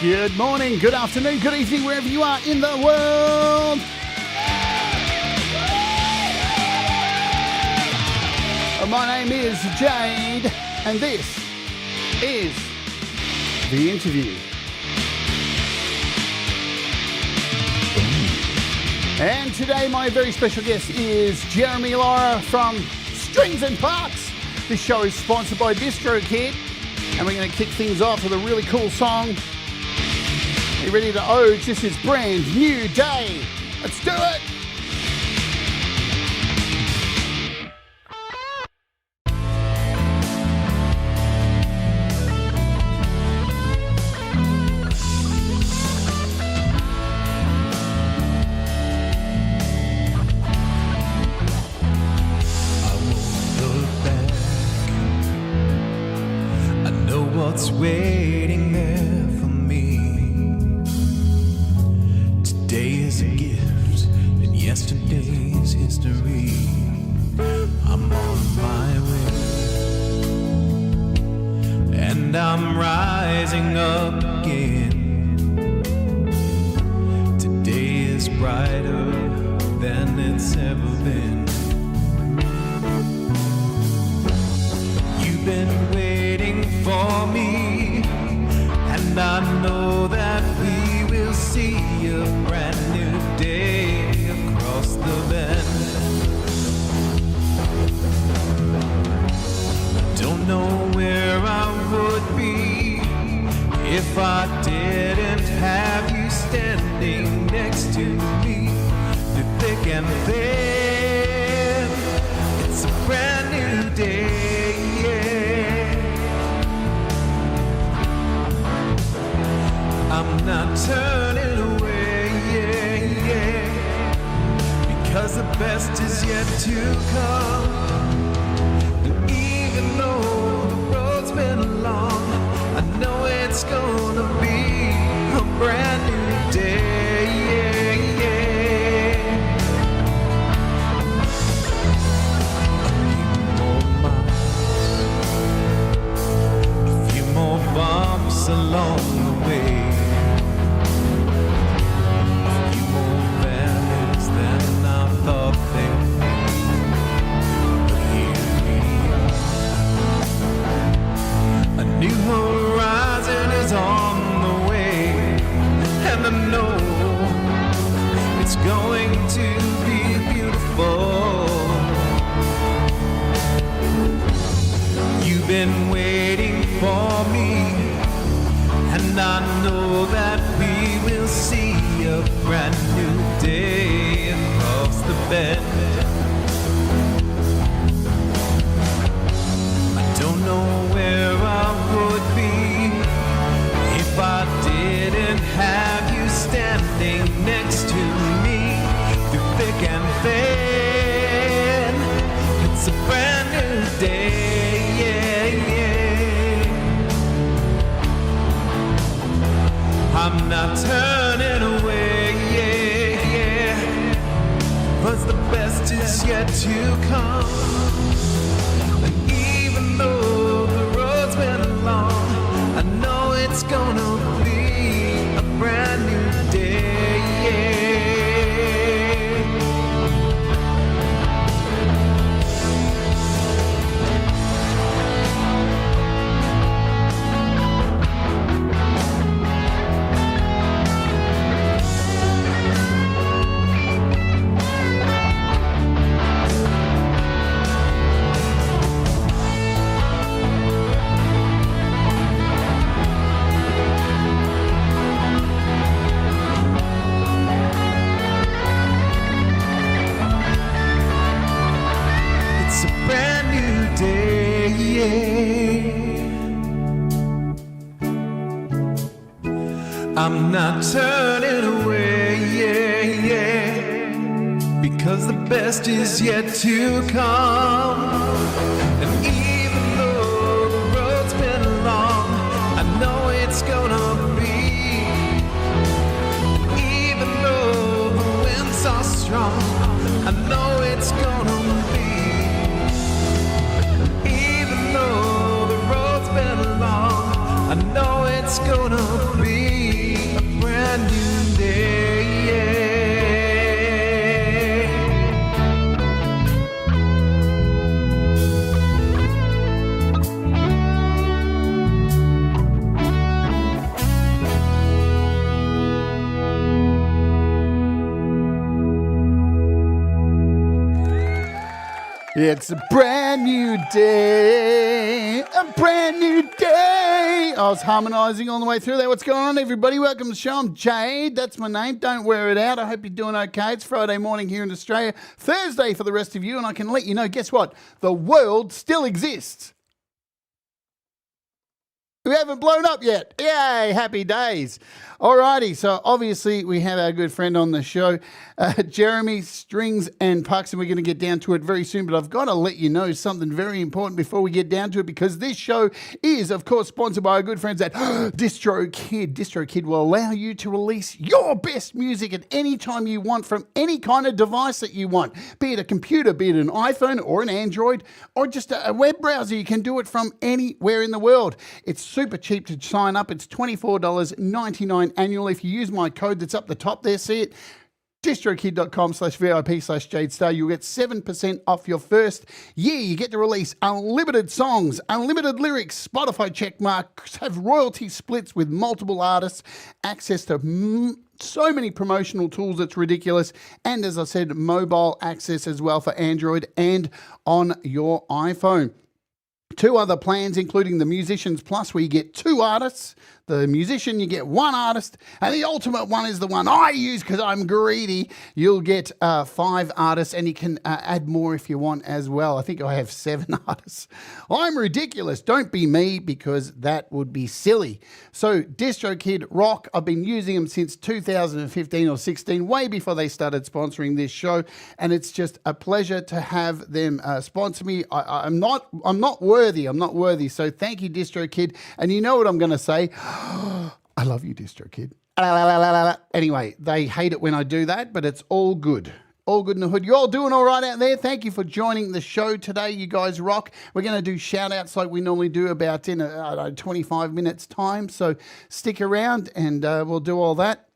Good morning, good afternoon, good evening, wherever you are in the world. My name is Jade, and this is The Interview. And today my very special guest is Jeremy Laura from Strings and Parts. This show is sponsored by DistroKid, and we're going to kick things off with a really cool song. Are you ready to Odes? This is Brand New Day. Let's do it! Waiting there for me. Today is a gift, and yesterday's history. I'm on my way, and I'm rising up again. Today is brighter than it's ever been. You've been waiting for me, and I know that we will see a brand new day across the bend. I don't know where I would be if I didn't have you standing next to me. Through thick and thin, it's a brand new day. I'm not turning away, because the best is yet to come. And even though the road's been long, I know it's gonna be a brand new day. A few more bumps along the way. New horizon is on the way, and I know it's going to be beautiful. You've been waiting for me, and I know that we will see a brand new day across the bend. I don't know where I would be if I didn't have you standing next to me. Through thick and thin, it's a brand new day. I'm not turning away, 'cause the best is yet to come. And even though the road's been long, I know it's gonna be a brand new day. I'm not turning away, because the best is yet to come. And even though the road's been long, I know it's gonna be. Even though the winds are strong, I know it's gonna be. Even though the road's been long, I know it's gonna be It's a brand new day, a brand new day. I was harmonising all the way through there. What's going on, everybody? Welcome to the show. I'm Jade. That's my name. Don't wear it out. I hope you're doing okay. It's Friday morning here in Australia, Thursday for the rest of you, and I can let you know, guess what? The world still exists. We haven't blown up yet. Yay, happy days. Alrighty, so obviously we have our good friend on the show, Jeremy, Strings and Pucks, and we're going to get down to it very soon, but I've got to let you know something very important before we get down to it, because this show is, of course, sponsored by our good friends at DistroKid. DistroKid will allow you to release your best music at any time you want from any kind of device that you want, be it a computer, be it an iPhone or an Android, or just a web browser. You can do it from anywhere in the world. It's super cheap to sign up. It's $24.99 annually. If you use my code that's up the top there, see it? distrokid.com/VIP/JadeStar. You'll get 7% off your first year. You get to release unlimited songs, unlimited lyrics, Spotify checkmarks, have royalty splits with multiple artists, access to so many promotional tools, it's ridiculous. And as I said, mobile access as well for Android and on your iPhone. 2 other plans, including the Musicians Plus, where you get 2 artists. The musician, you get 1 artist. And the ultimate one is the one I use because I'm greedy. You'll get 5 artists, and you can add more if you want as well. I think I have 7 artists. I'm ridiculous. Don't be me, because that would be silly. So DistroKid rock. I've been using them since 2015 or 16, way before they started sponsoring this show. And it's just a pleasure to have them sponsor me. I'm not worthy. I'm not worthy. So thank you, DistroKid. And you know what I'm going to say? I love you, DistroKid. Anyway, they hate it when I do that, but it's all good. All good in the hood. You all doing all right out there? Thank you for joining the show today. You guys rock. We're going to do shout-outs like we normally do about in 25 minutes time. So stick around and we'll do all that.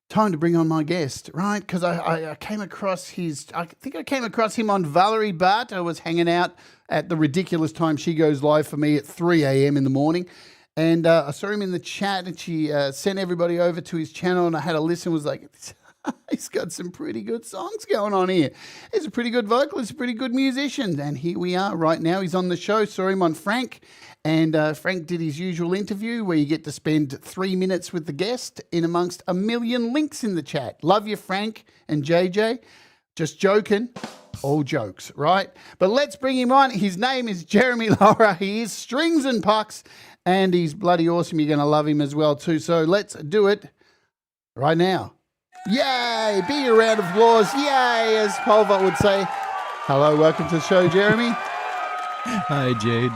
Time to bring on my guest, right? Because I came across I think I came across him on Valerie Bart. I was hanging out at the ridiculous time she goes live for me at 3 a.m. in the morning. And I saw him in the chat, and she sent everybody over to his channel, and I had a listen, was like, he's got some pretty good songs going on here. He's a pretty good vocalist, a pretty good musician. And here we are right now. He's on the show. Saw him on Frank. And Frank did his usual interview where you get to spend 3 minutes with the guest in amongst a million links in the chat. Love you, Frank and JJ. Just joking. All jokes, right? But let's bring him on. His name is Jeremy Laura. He is Strings and Pucks, and he's bloody awesome. You're going to love him as well too. So let's do it right now. Yay! Be a round of applause. Yay, as Polvot would say. Hello, welcome to the show, Jeremy. Hi, Jade.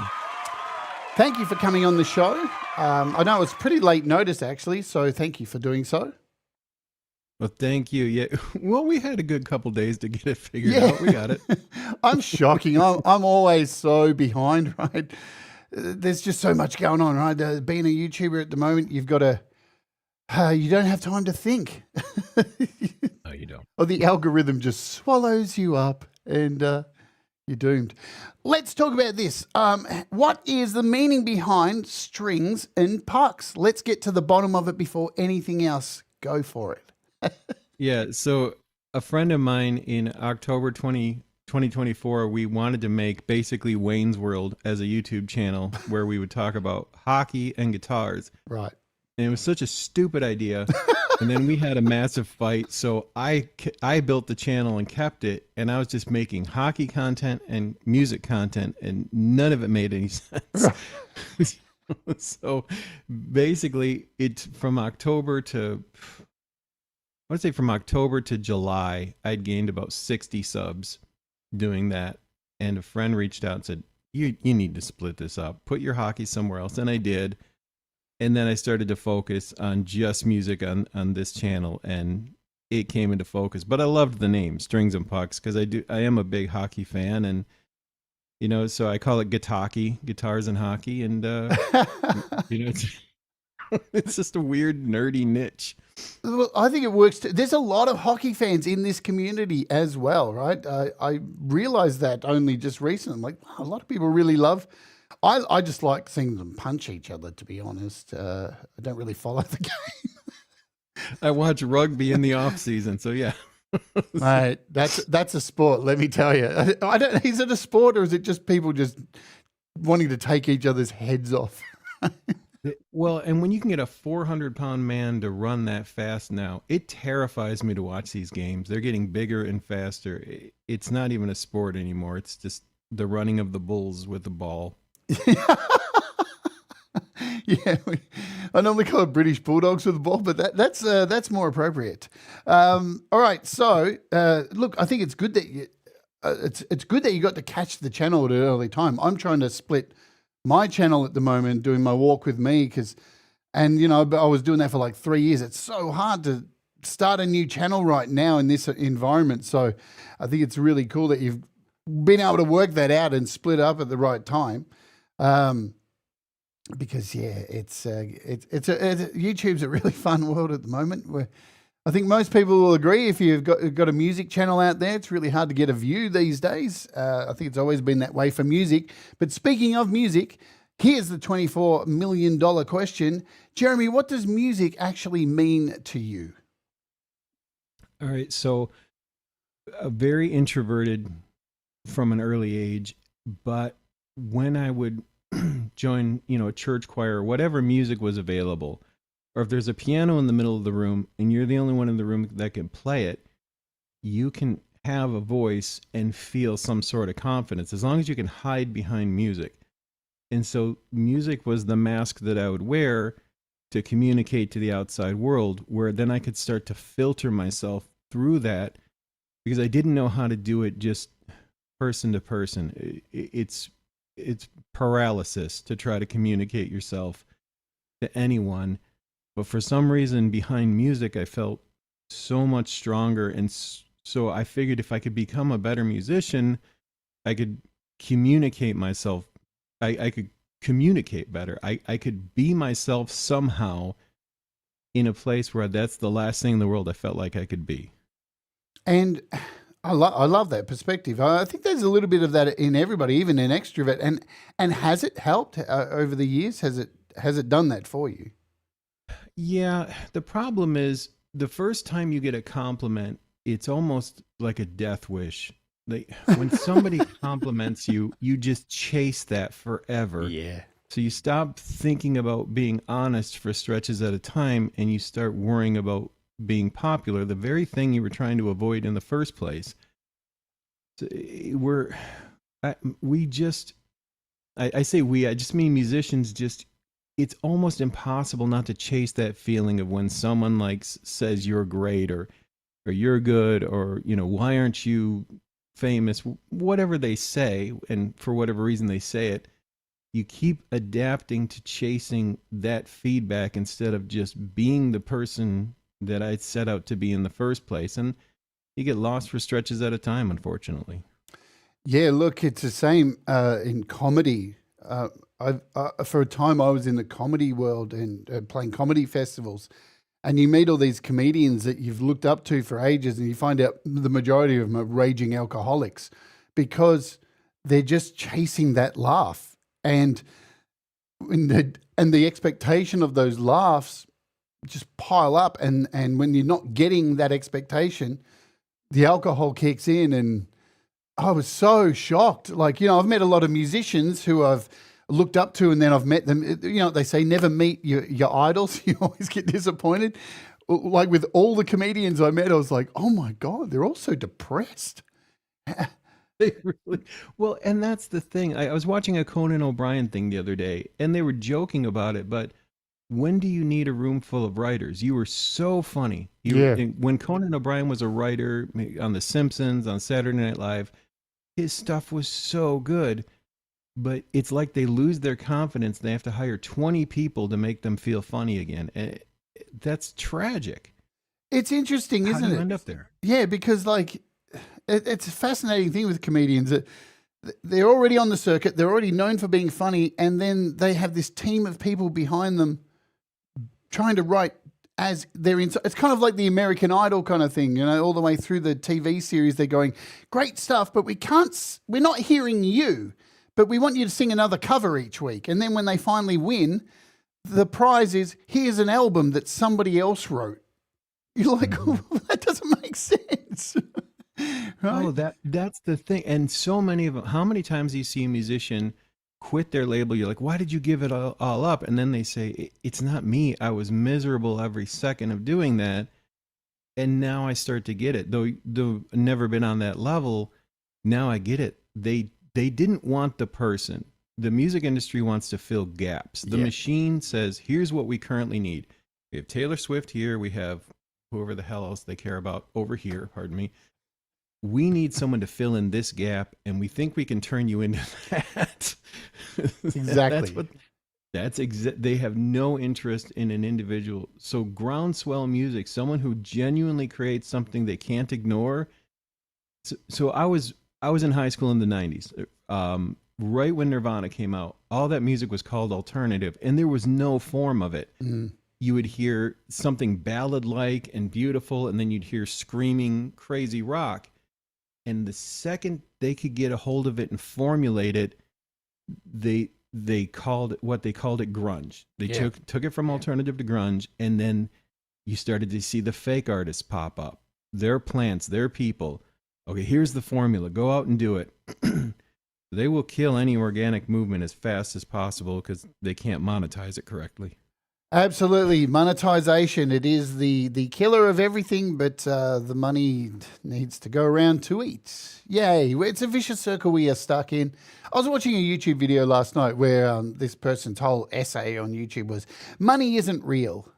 Thank you for coming on the show. I know it's pretty late notice, actually, so thank you for doing so. Well, thank you. Yeah. Well, we had a good couple days to get it figured out. We got it. I'm shocking. I'm always so behind, right? There's just so much going on, right? Being a YouTuber at the moment, you've got to, you don't have time to think. No, you don't. Or the algorithm just swallows you up and you're doomed. Let's talk about this. What is the meaning behind Strings and Pucks? Let's get to the bottom of it before anything else. Go for it. Yeah. So a friend of mine in October 2024, we wanted to make basically Wayne's World as a YouTube channel where we would talk about hockey and guitars. Right. And it was such a stupid idea. And then we had a massive fight. So I built the channel and kept it. And I was just making hockey content and music content, and none of it made any sense. Right. So basically, from October to July, I'd gained about 60 subs doing that. And a friend reached out and said, you need to split this up. Put your hockey somewhere else. And I did. And then I started to focus on just music on this channel, and it came into focus. But I loved the name Strings and Pucks because I am a big hockey fan, and so I call it Gitaki, guitars and hockey, and it's just a weird nerdy niche. Well, I think it works. There's a lot of hockey fans in this community as well, right? I realized that only just recently. I'm like, wow, a lot of people really love. I just like seeing them punch each other, to be honest. I don't really follow the game. I watch rugby in the off season, so yeah. Mate, that's a sport, let me tell you. I don't. Is it a sport or is it just people just wanting to take each other's heads off? Well, and when you can get a 400-pound man to run that fast now, it terrifies me to watch these games. They're getting bigger and faster. It's not even a sport anymore. It's just the running of the bulls with the ball. Yeah, I normally call it British Bulldogs with the ball, but that's more appropriate. All right, so look, I think it's good that it's good that you got to catch the channel at an early time. I'm trying to split my channel at the moment, doing my walk with me, and you know, I was doing that for like 3 years. It's so hard to start a new channel right now in this environment. So I think it's really cool that you've been able to work that out and split up at the right time. Because yeah, YouTube's a really fun world at the moment. Where I think most people will agree, if you've got a music channel out there, it's really hard to get a view these days. I think it's always been that way for music. But speaking of music, here's the $24 million question. Jeremy, what does music actually mean to you? All right, so very introverted from an early age, but when I would join, a church choir or whatever music was available, or if there's a piano in the middle of the room and you're the only one in the room that can play it, you can have a voice and feel some sort of confidence as long as you can hide behind music. And so music was the mask that I would wear to communicate to the outside world, where then I could start to filter myself through that, because I didn't know how to do it just person to person. It's paralysis to try to communicate yourself to anyone. But for some reason behind music, I felt so much stronger. And so I figured if I could become a better musician, I could communicate myself. I could communicate better. I could be myself somehow in a place where that's the last thing in the world I felt like I could be. And I love that perspective. I think there's a little bit of that in everybody, even an extrovert. And has it helped over the years? Has it done that for you? Yeah. The problem is, the first time you get a compliment, it's almost like a death wish. Like when somebody compliments you, you just chase that forever. Yeah. So you stop thinking about being honest for stretches at a time, and you start worrying about being popular, the very thing you were trying to avoid in the first place. So I say we, I just mean musicians, it's almost impossible not to chase that feeling of when someone says you're great or you're good, or, why aren't you famous, whatever they say, and for whatever reason they say it, you keep adapting to chasing that feedback instead of just being the person that I set out to be in the first place. And you get lost for stretches at a time, unfortunately. Yeah, look, it's the same in comedy. For a time, I was in the comedy world and playing comedy festivals. And you meet all these comedians that you've looked up to for ages, and you find out the majority of them are raging alcoholics because they're just chasing that laugh. And the expectation of those laughs just pile up, and when you're not getting that expectation, the alcohol kicks in. And I was so shocked. I've met a lot of musicians who I've looked up to, and then I've met them. They say never meet your idols. You always get disappointed. Like with all the comedians I met, I was like, oh my God, they're all so depressed. They really, well, and that's the thing. I was watching a Conan O'Brien thing the other day, and they were joking about it, but when do you need a room full of writers? You were so funny. When Conan O'Brien was a writer on The Simpsons, on Saturday Night Live, his stuff was so good, but it's like they lose their confidence. They have to hire 20 people to make them feel funny again. And that's tragic. It's interesting, isn't it? How do you end up there? Yeah, because it's a fascinating thing with comedians. They're already on the circuit. They're already known for being funny. And then they have this team of people behind them trying to write as they're in. It's kind of like the American Idol kind of thing, all the way through the TV series. They're going, great stuff, but we're not hearing you, but we want you to sing another cover each week. And then when they finally win, the prize is, here's an album that somebody else wrote. You're like, oh, that doesn't make sense. Right? Oh, that's the thing. And so many of them, how many times do you see a musician quit their label? You're like, why did you give it all up? And then they say, it's not me. I was miserable every second of doing that. And now I start to get it. Though never been on that level, now I get it. They didn't want the person. The music industry wants to fill gaps. The machine says, here's what we currently need. We have Taylor Swift here. We have whoever the hell else they care about over here. Pardon me. We need someone to fill in this gap, and we think we can turn you into that. Exactly. They have no interest in an individual. So groundswell music, someone who genuinely creates something they can't ignore. So I was in high school in the 90s. Right when Nirvana came out, all that music was called alternative, and there was no form of it. You would hear something ballad-like and beautiful, and then you'd hear screaming, crazy rock. And the second they could get a hold of it and formulate it, they called it grunge. They took it from alternative to grunge, and then you started to see the fake artists pop up. Their plants, their people. Okay, here's the formula. Go out and do it. They will kill any organic movement as fast as possible because they can't monetize it correctly. Absolutely. Monetization. It is the killer of everything, but the money needs to go around to eat. Yay. It's a vicious circle we are stuck in. I was watching a YouTube video last night where this person's whole essay on YouTube was, money isn't real.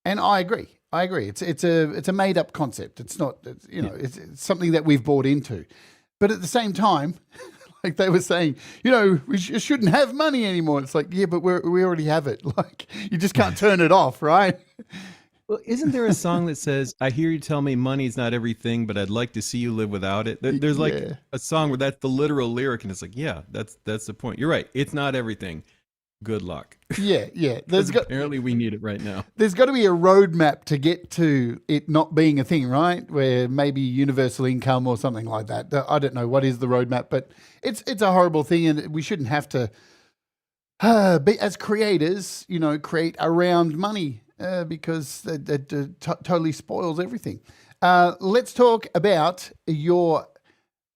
And I agree. It's a made up concept. It's not, it's something that we've bought into. But at the same time, like they were saying, we shouldn't have money anymore. It's like, yeah, but we already have it. Like, you just can't turn it off, right? Well, isn't there a song that says, I hear you tell me money's not everything, but I'd like to see you live without it? There's like a song where that's the literal lyric, and it's like, yeah, that's the point. You're right. It's not everything. Good luck. Yeah. Apparently we need it right now. There's got to be a roadmap to get to it not being a thing, right? Where maybe universal income or something like that. I don't know what is the roadmap, but it's a horrible thing, and we shouldn't have to be as creators, create around money because that totally spoils everything. Let's talk about your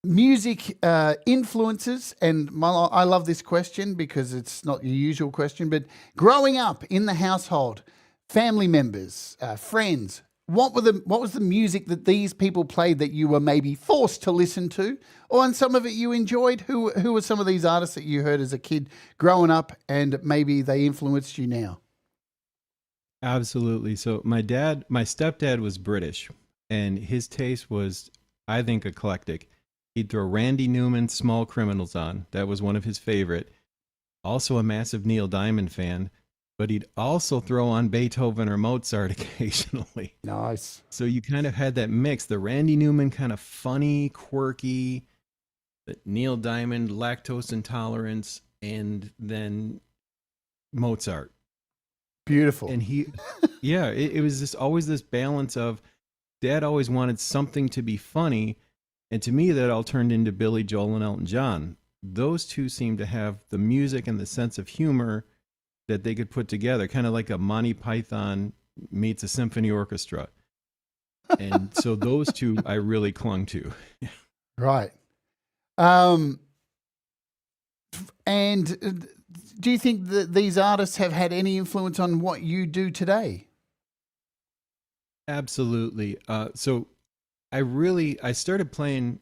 music influences, and I love this question because it's not your usual question, but growing up in the household, family members, friends, what was the music that these people played that you were maybe forced to listen to, or and some of it you enjoyed? Who were some of these artists that you heard as a kid growing up and maybe they influenced you now? Absolutely. So my stepdad was British, and his taste was, I think, eclectic. He'd throw Randy Newman's Small Criminals on. That was one of his favorite. Also a massive Neil Diamond fan, but he'd also throw on Beethoven or Mozart occasionally. Nice. So you kind of had that mix, the Randy Newman kind of funny, quirky, the Neil Diamond lactose intolerance, and then Mozart. Beautiful. And it was always this balance of Dad always wanted something to be funny. And to me, that all turned into Billy Joel and Elton John. Those two seemed to have the music and the sense of humor that they could put together, kind of like a Monty Python meets a symphony orchestra. And so those two I really clung to. Right. And do you think that these artists have had any influence on what you do today? Absolutely. So I started playing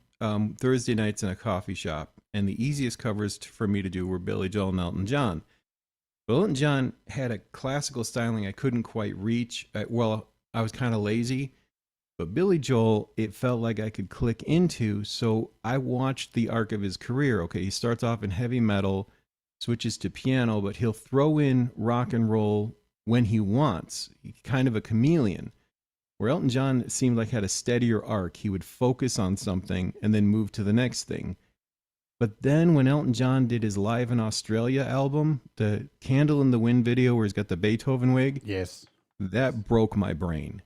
Thursday nights in a coffee shop, and the easiest covers for me to do were Billy Joel and Elton John. But Elton John had a classical styling I couldn't quite reach. I was kind of lazy. But Billy Joel, it felt like I could click into, so I watched the arc of his career. Okay, he starts off in heavy metal, switches to piano, but he'll throw in rock and roll when he wants. He's kind of a chameleon. Where Elton John seemed like had a steadier arc. He would focus on something and then move to the next thing. But then when Elton John did his Live in Australia album, the Candle in the Wind video where he's got the Beethoven wig, yes, that broke my brain.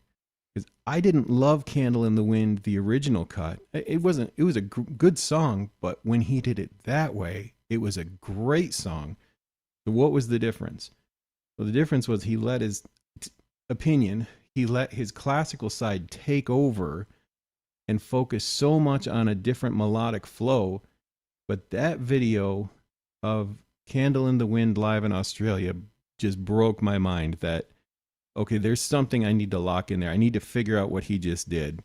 Because I didn't love Candle in the Wind, the original cut. It was a good song, but when he did it that way, it was a great song. So what was the difference? Well, the difference was he let his opinion, he let his classical side take over, and focus so much on a different melodic flow. But that video of Candle in the Wind live in Australia just broke my mind that, okay, there's something I need to lock in there. I need to figure out what he just did.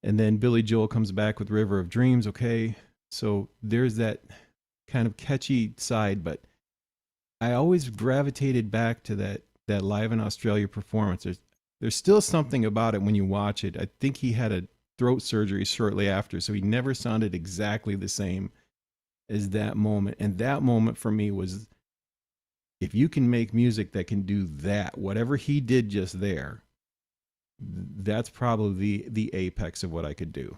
And then Billy Joel comes back with River of Dreams. Okay, so there's that kind of catchy side, but I always gravitated back to that live in Australia performance. There's still something about it when you watch it. I think he had a throat surgery shortly after, so he never sounded exactly the same as that moment. And that moment for me was, if you can make music that can do that, whatever he did just there, that's probably the apex of what I could do.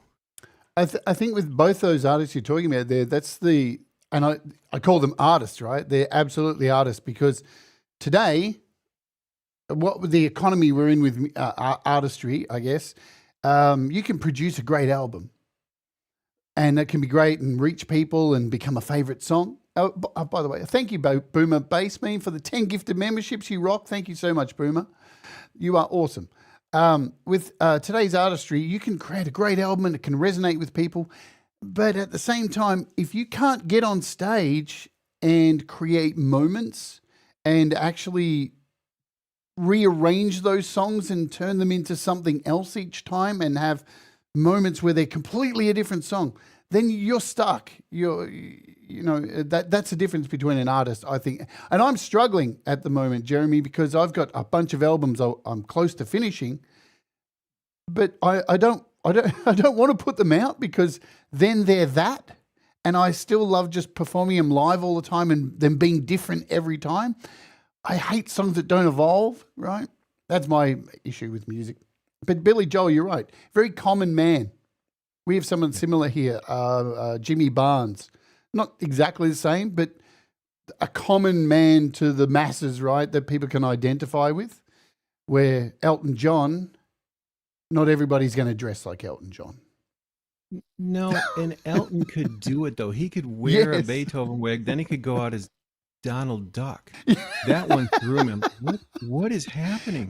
I think with both those artists you're talking about there, and I call them artists, right? They're absolutely artists, because today, what with the economy we're in with artistry, I guess, you can produce a great album, and it can be great and reach people and become a favorite song. Oh, by the way, thank you, Boomer Bassman, for the 10 gifted memberships. You rock. Thank you so much, Boomer. You are awesome. With today's artistry, you can create a great album and it can resonate with people. But at the same time, if you can't get on stage and create moments and actually rearrange those songs and turn them into something else each time and have moments where they're completely a different song, then you're stuck. That's the difference between an artist, I think. And I'm struggling at the moment, Jeremy, because I've got a bunch of albums I'm close to finishing, but I don't want to put them out, because then they're that, and I still love just performing them live all the time and them being different every time. I hate songs that don't evolve, right? That's my issue with music. But Billy Joel, you're right. Very common man. We have someone similar here, Jimmy Barnes. Not exactly the same, but a common man to the masses, right, that people can identify with. Where Elton John, not everybody's going to dress like Elton John. No, and Elton could do it, though. He could wear a Yes. Beethoven wig, then he could go out as Donald Duck. That one threw him. What is happening?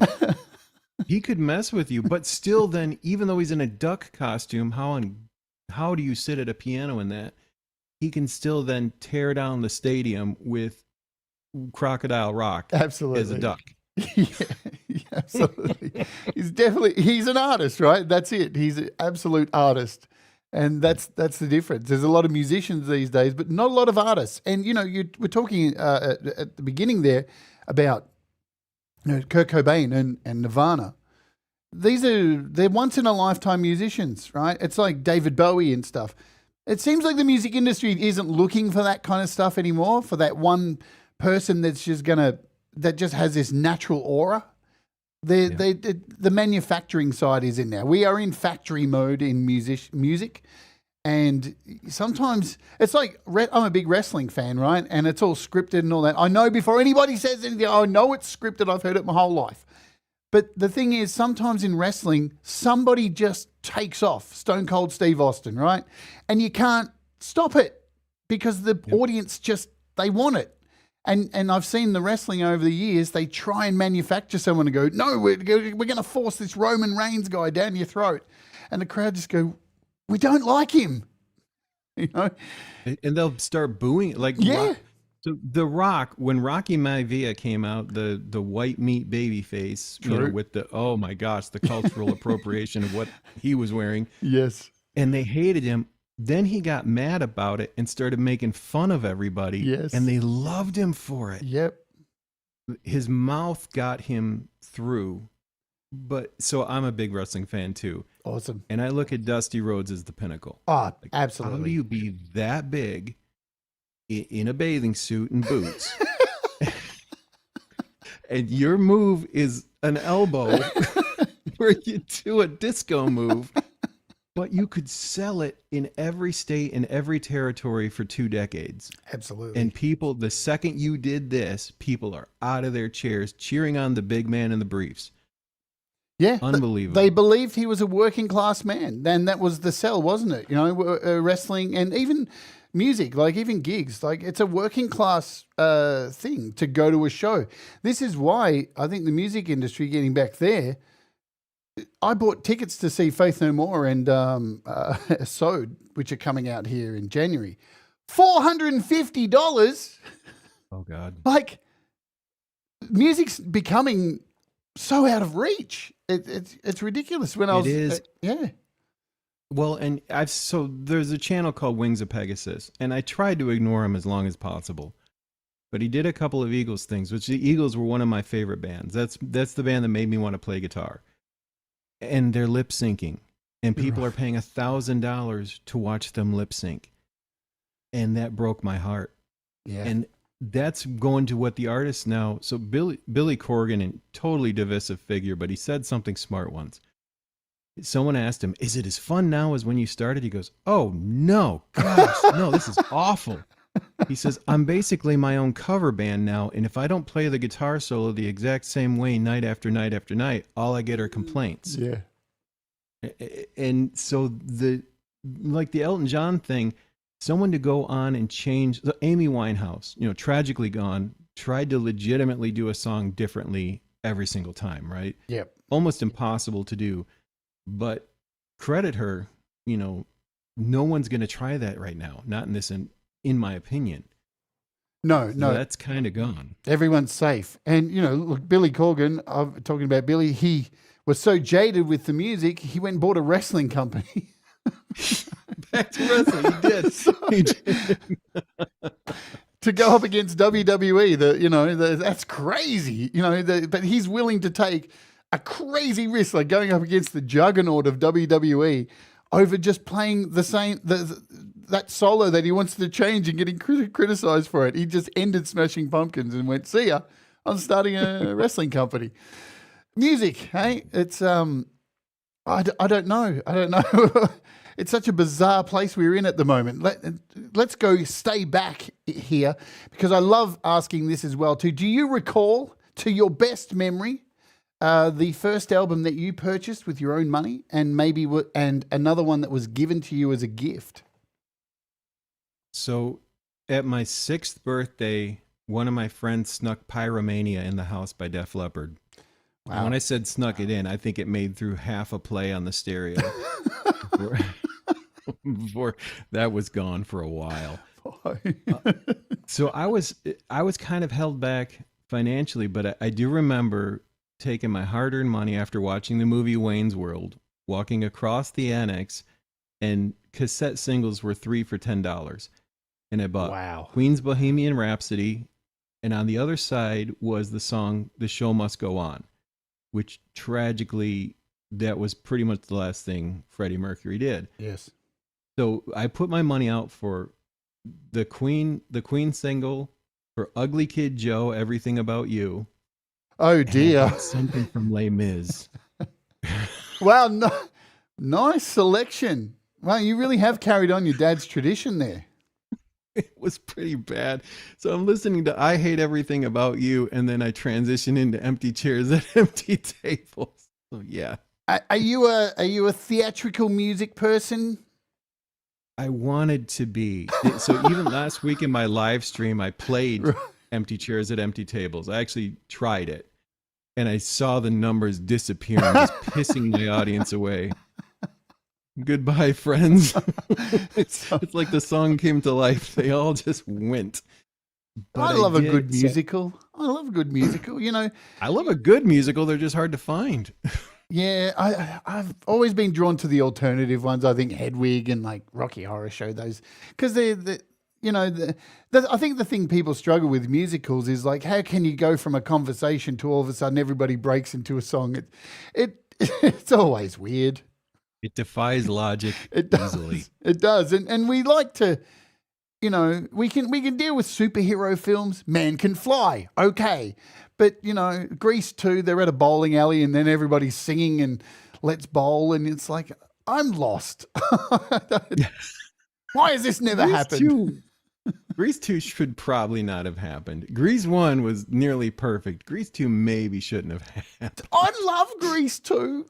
He could mess with you, but still then, even though he's in a duck costume, how do you sit at a piano in that? He can still then tear down the stadium with Crocodile Rock Absolutely. as a duck. Yeah, absolutely. He's an artist, right? That's it. He's an absolute artist. And that's the difference. There's a lot of musicians these days, but not a lot of artists. And, we're talking at the beginning there about Kurt Cobain and Nirvana. They're once in a lifetime musicians, right? It's like David Bowie and stuff. It seems like the music industry isn't looking for that kind of stuff anymore, for that one person that just has this natural aura. The manufacturing side is in there. We are in factory mode in music. And sometimes it's like, I'm a big wrestling fan, right? And it's all scripted and all that. I know before anybody says anything, I know it's scripted. I've heard it my whole life. But the thing is, sometimes in wrestling, somebody just takes off, Stone Cold Steve Austin, right? And you can't stop it because the audience they want it. And I've seen the wrestling over the years, they try and manufacture someone to go, no, we're going to force this Roman Reigns guy down your throat. And the crowd just go, we don't like him. And they'll start booing. yeah. So The Rock, when Rocky Maivia came out, the white meat baby face, with the, oh my gosh, the cultural appropriation of what he was wearing. Yes. And they hated him. Then he got mad about it and started making fun of everybody. Yes. And they loved him for it. Yep. His mouth got him through. But so I'm a big wrestling fan too. Awesome. And I look at Dusty Rhodes as the pinnacle. Oh, How absolutely. do you be that big in a bathing suit and boots? And your move is an elbow where you do a disco move, but you could sell it in every state and every territory for 2 decades. Absolutely. And people, the second you did this, people are out of their chairs cheering on the big man in the briefs. Yeah, unbelievable. They believed he was a working class man, and that was the sell, wasn't it? Wrestling and even music, like even gigs, like it's a working class thing to go to a show. This is why I think the music industry, getting back there, I bought tickets to see Faith No More and Sode, which are coming out here in January. $450. Oh God. Like, music's becoming so out of reach. It's ridiculous. When I was, It is. Yeah. Well, and there's a channel called Wings of Pegasus, and I tried to ignore him as long as possible. But he did a couple of Eagles things, which the Eagles were one of my favorite bands. That's the band that made me want to play guitar. And they're lip syncing, and people are paying $1,000 to watch them lip sync, and that broke my heart. Yeah. And that's going to what the artists now. So Billy Corgan, a totally divisive figure, but he said something smart once. Someone asked him, "Is it as fun now as when you started?" He goes, "Oh no, gosh, no, this is awful." He says, "I'm basically my own cover band now, and if I don't play the guitar solo the exact same way night after night after night, all I get are complaints." Yeah. And so the Elton John thing, someone to go on and change. Amy Winehouse, tragically gone, tried to legitimately do a song differently every single time, right? Yep. Almost impossible to do. But credit her, no one's going to try that right now. Not in my opinion. No. That's kind of gone. Everyone's safe. And, look, Billy Corgan, I'm talking about Billy, he was so jaded with the music, he went and bought a wrestling company. Back to wrestling, he did. To go up against WWE, that's crazy. But he's willing to take a crazy risk, like going up against the juggernaut of WWE over just playing that solo that he wants to change and getting criticized for it. He just ended Smashing Pumpkins and went, "See ya, I'm starting a wrestling company." Music, hey? It's, I don't know. It's such a bizarre place we're in at the moment. Let's stay back here, because I love asking this as well too. Do you recall, to your best memory, the first album that you purchased with your own money, and and another one that was given to you as a gift? So at my 6th birthday, one of my friends snuck Pyromania in the house by Def Leppard. Wow. And when I said snuck it in, I think it made through half a play on the stereo before that was gone for a while. So I was kind of held back financially, but I do remember taking my hard-earned money after watching the movie Wayne's World, walking across the annex, and cassette singles were 3 for $10. And I bought Queen's Bohemian Rhapsody, and on the other side was the song The Show Must Go On, which tragically, that was pretty much the last thing Freddie Mercury did. Yes. So I put my money out for the Queen single, for Ugly Kid Joe, Everything About You. Oh dear. Something from Les Mis. Wow, nice selection. Wow, you really have carried on your dad's tradition there. It was pretty bad. So I'm listening to I Hate Everything About You, and then I transition into Empty Chairs at Empty Tables. So yeah. Are you a theatrical music person? I wanted to be. So even last week in my live stream, I played Empty Chairs at Empty Tables. I actually tried it, and I saw the numbers disappearing, just pissing my audience away. Goodbye, friends. It's like the song came to life. They all just went. But I love a good musical. I love a good musical, I love a good musical. They're just hard to find. Yeah, I've always been drawn to the alternative ones. I think Hedwig and like Rocky Horror Show, those, because I think the thing people struggle with musicals is like, how can you go from a conversation to all of a sudden everybody breaks into a song? It's always weird. It defies logic. It does. Easily. It does, and we like to, we can deal with superhero films. Man Can Fly, okay. But, Grease 2, they're at a bowling alley and then everybody's singing and let's bowl. And it's like, I'm lost. Why has this never happened? Grease 2 should probably not have happened. Grease 1 was nearly perfect. Grease 2 maybe shouldn't have happened. I love Grease 2.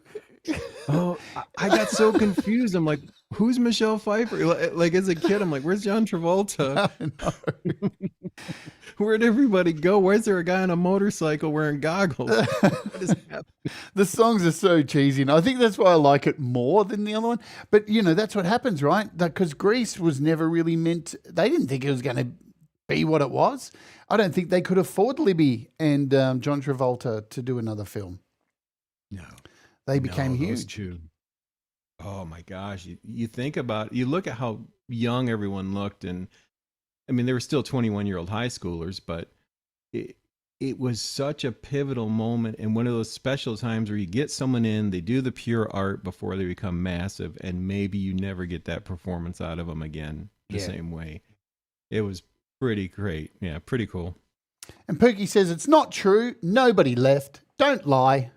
Oh, I got so confused. I'm like, who's Michelle Pfeiffer? Like as a kid, I'm like, where's John Travolta? Where'd everybody go? Where's there a guy on a motorcycle wearing goggles? What is happening? The songs are so cheesy, and I think that's why I like it more than the other one. But, that's what happens, right? Because Grease was never really meant... They didn't think it was going to be what it was. I don't think they could afford Libby and John Travolta to do another film. No. They became those huge. two. Oh, my gosh. You think about... You look at how young everyone looked, and I mean, they were still 21-year-old high schoolers, but it was such a pivotal moment and one of those special times where you get someone in, they do the pure art before they become massive, and maybe you never get that performance out of them again the same way. It was pretty great. Yeah, pretty cool. And Pookie says, it's not true. Nobody left. Don't lie.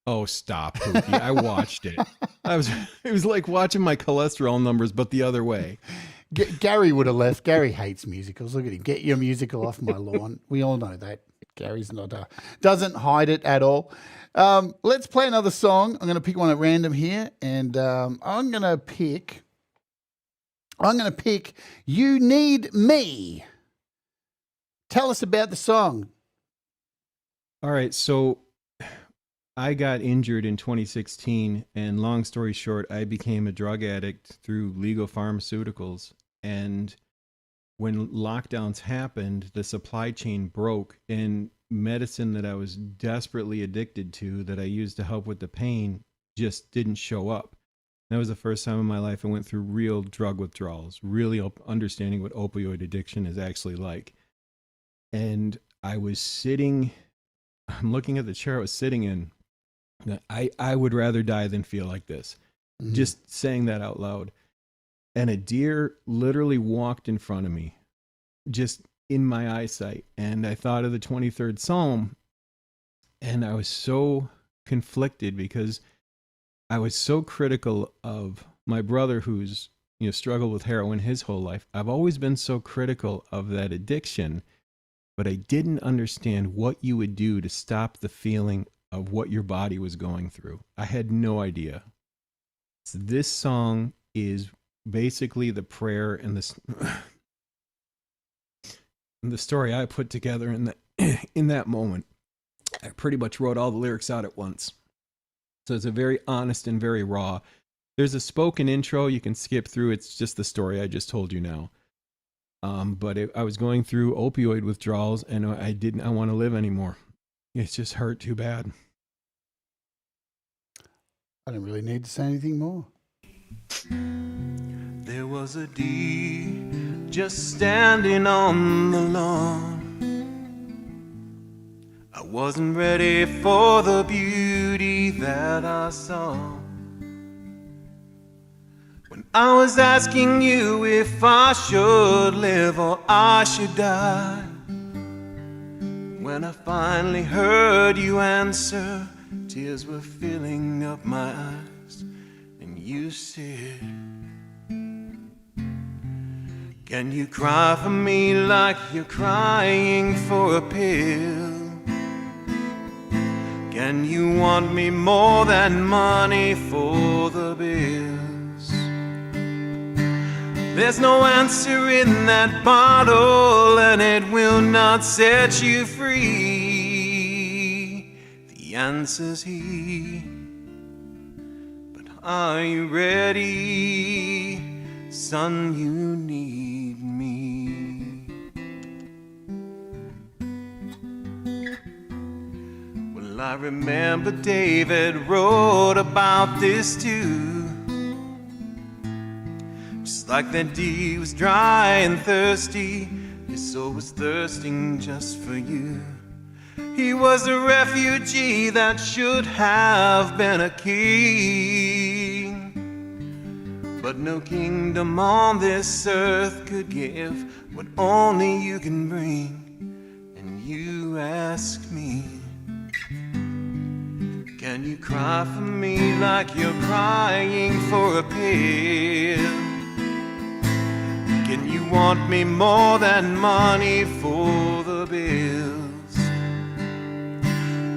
Oh, stop, Pookie. I watched it. It was like watching my cholesterol numbers, but the other way. Gary would have left. Gary hates musicals. Look at him. Get your musical off my lawn. We all know that. Gary's not doesn't hide it at all. Let's play another song. I'm going to pick one at random here, and I'm going to pick "You Need Me." Tell us about the song. All right, so I got injured in 2016, and long story short, I became a drug addict through legal pharmaceuticals. And when lockdowns happened, the supply chain broke, and medicine that I was desperately addicted to that I used to help with the pain just didn't show up. That was the first time in my life I went through real drug withdrawals, really understanding what opioid addiction is actually like. And I was sitting, I'm looking at the chair I was sitting in. I would rather die than feel like this. Mm-hmm. Just saying that out loud. And a deer literally walked in front of me, just in my eyesight. And I thought of the 23rd Psalm, and I was so conflicted because I was so critical of my brother who's struggled with heroin his whole life. I've always been so critical of that addiction, but I didn't understand what you would do to stop the feeling of what your body was going through. I had no idea. So this song is basically the prayer and the story I put together in that moment. I pretty much wrote all the lyrics out at once. So it's a very honest and very raw. There's a spoken intro you can skip through. It's just the story I just told you now. But I was going through opioid withdrawals, and I didn't want to live anymore. It just hurt too bad. I don't really need to say anything more. There was a deer just standing on the lawn. I wasn't ready for the beauty that I saw. When I was asking you if I should live or I should die, when I finally heard you answer, tears were filling up my eyes, and you said, can you cry for me like you're crying for a pill? Can you want me more than money for the bills? There's no answer in that bottle, and it will not set you free. The answer's here, but are you ready? Son, you need me. Well, I remember David wrote about this too. Just like that deer was dry and thirsty, his soul was thirsting just for you. He was a refugee that should have been a king. But no kingdom on this earth could give what only you can bring. And you ask me, can you cry for me like you're crying for a pill? Can you want me more than money for the bills?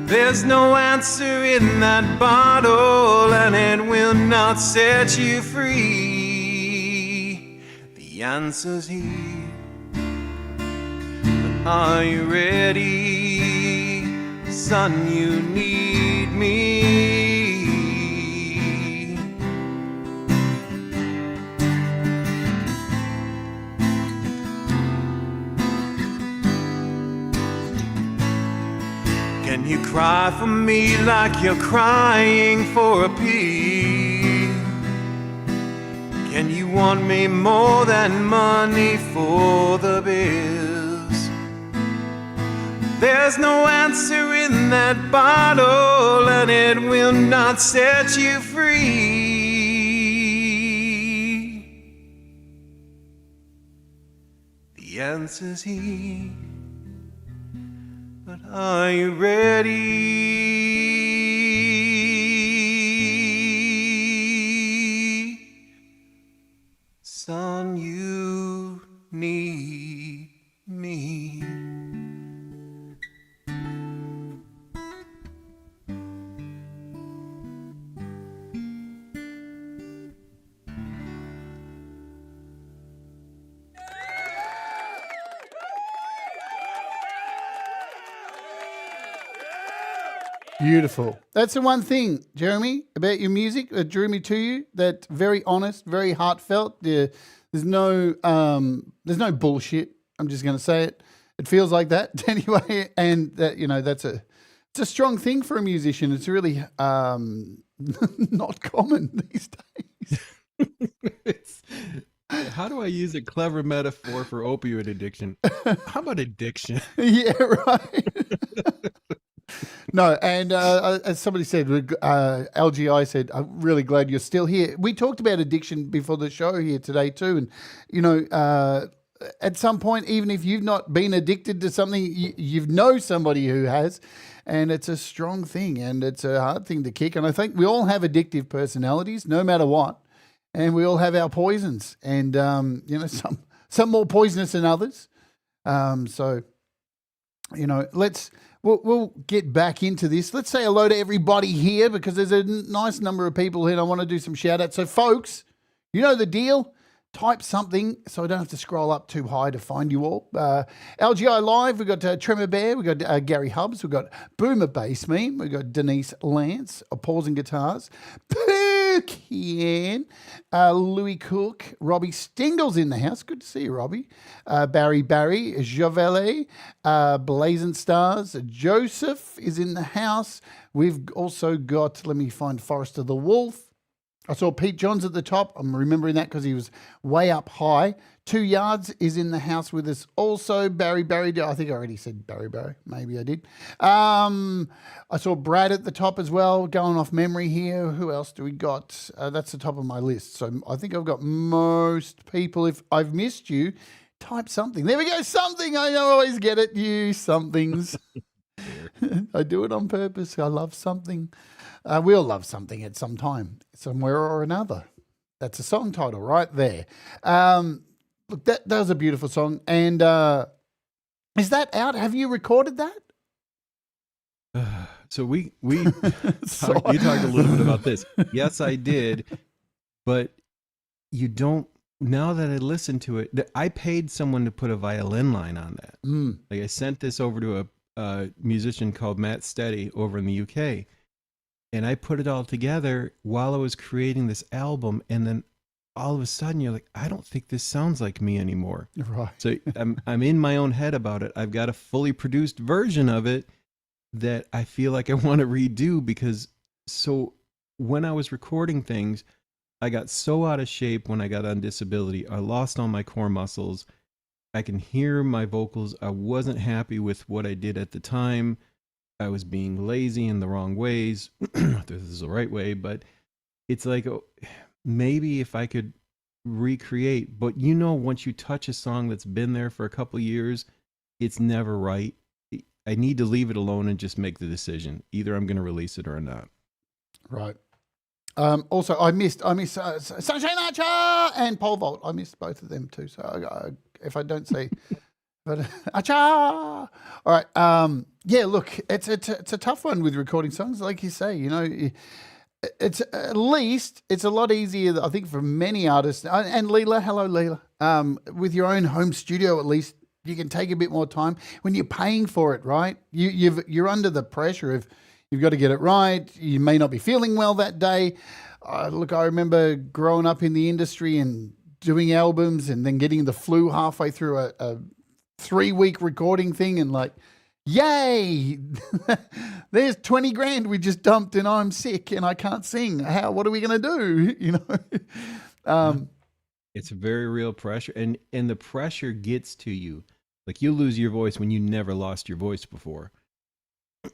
There's no answer in that bottle, and it will not set you free. The answer's here, Are you ready? Son, you need me. Can you cry for me like you're crying for a pea? Can you want me more than money for the bills? There's no answer in that bottle, and it will not set you free. The answer's he. But are you ready? Son, you need me. Beautiful. That's the one thing, Jeremy, about your music that drew me to you. That very honest, very heartfelt. There's no bullshit. I'm just going to say it. It feels like that anyway, and that it's a strong thing for a musician. It's really not common these days. How do I use a clever metaphor for opioid addiction? How about addiction? Yeah, right. No, and as somebody said, LGI said, I'm really glad you're still here. We talked about addiction before the show here today too, and at some point, even if you've not been addicted to something, you know somebody who has, and it's a strong thing, and it's a hard thing to kick. And I think we all have addictive personalities, no matter what, and we all have our poisons, and some more poisonous than others. We'll get back into this. Let's say hello to everybody here because there's a nice number of people here and I want to do some shout outs. So folks, you know the deal. Type something so I don't have to scroll up too high to find you all. LGI Live, we've got Tremor Bear, we've got Gary Hubbs, we've got Boomer Bass Meme, we've got Denise Lance, Pausing Guitars, Pookian, Louis Cook, Robbie Stingle's in the house. Good to see you, Robbie. Barry, Javelle, Blazing Stars, Joseph is in the house. We've also got, let me find Forrester the Wolf. I saw Pete Johns at the top. I'm remembering that because he was way up high. 2 Yards is in the house with us also. Barry. I think I already said Barry. Maybe I did. I saw Brad at the top as well, going off memory here. Who else do we got? That's the top of my list. So I think I've got most people. If I've missed you, type something. There we go. Something. I always get it. You somethings. I do it on purpose. I love something. We all love something at some time, somewhere or another. That's a song title right there. Look, that was a beautiful song. And is that out? Have you recorded that? So we you talked a little bit about this. Yes, I did. But you don't, now that I listen to it, I paid someone to put a violin line on that. Like I sent this over to a musician called Matt Steady over in the UK. And I put it all together while I was creating this album. And then all of a sudden you're like, I don't think this sounds like me anymore. Right. So I'm in my own head about it. I've got a fully produced version of it that I feel like I want to redo because so when I was recording things, I got so out of shape when I got on disability. I lost all my core muscles. I can hear my vocals. I wasn't happy with what I did at the time. I was being lazy in the wrong ways. This is the right way, but it's like maybe if I could recreate. But once you touch a song that's been there for a couple of years, it's never right. I need to leave it alone and just make the decision. Either I'm going to release it or not. Right. Also, I missed Sunshine Archer and Pole Vault. I missed both of them too. So if I don't say. But Acha! All right. Yeah, look, it's a tough one with recording songs, like you say. It's at least it's a lot easier, I think, for many artists. And Leela, hello, Leela. With your own home studio, at least you can take a bit more time when you're paying for it, right? You're under the pressure of you've got to get it right. You may not be feeling well that day. Look, I remember growing up in the industry and doing albums and then getting the flu halfway through a 3-week recording thing and like, yay, there's 20 grand we just dumped and I'm sick and I can't sing. What are we going to do? You know? It's a very real pressure, and the pressure gets to you. Like you lose your voice when you never lost your voice before.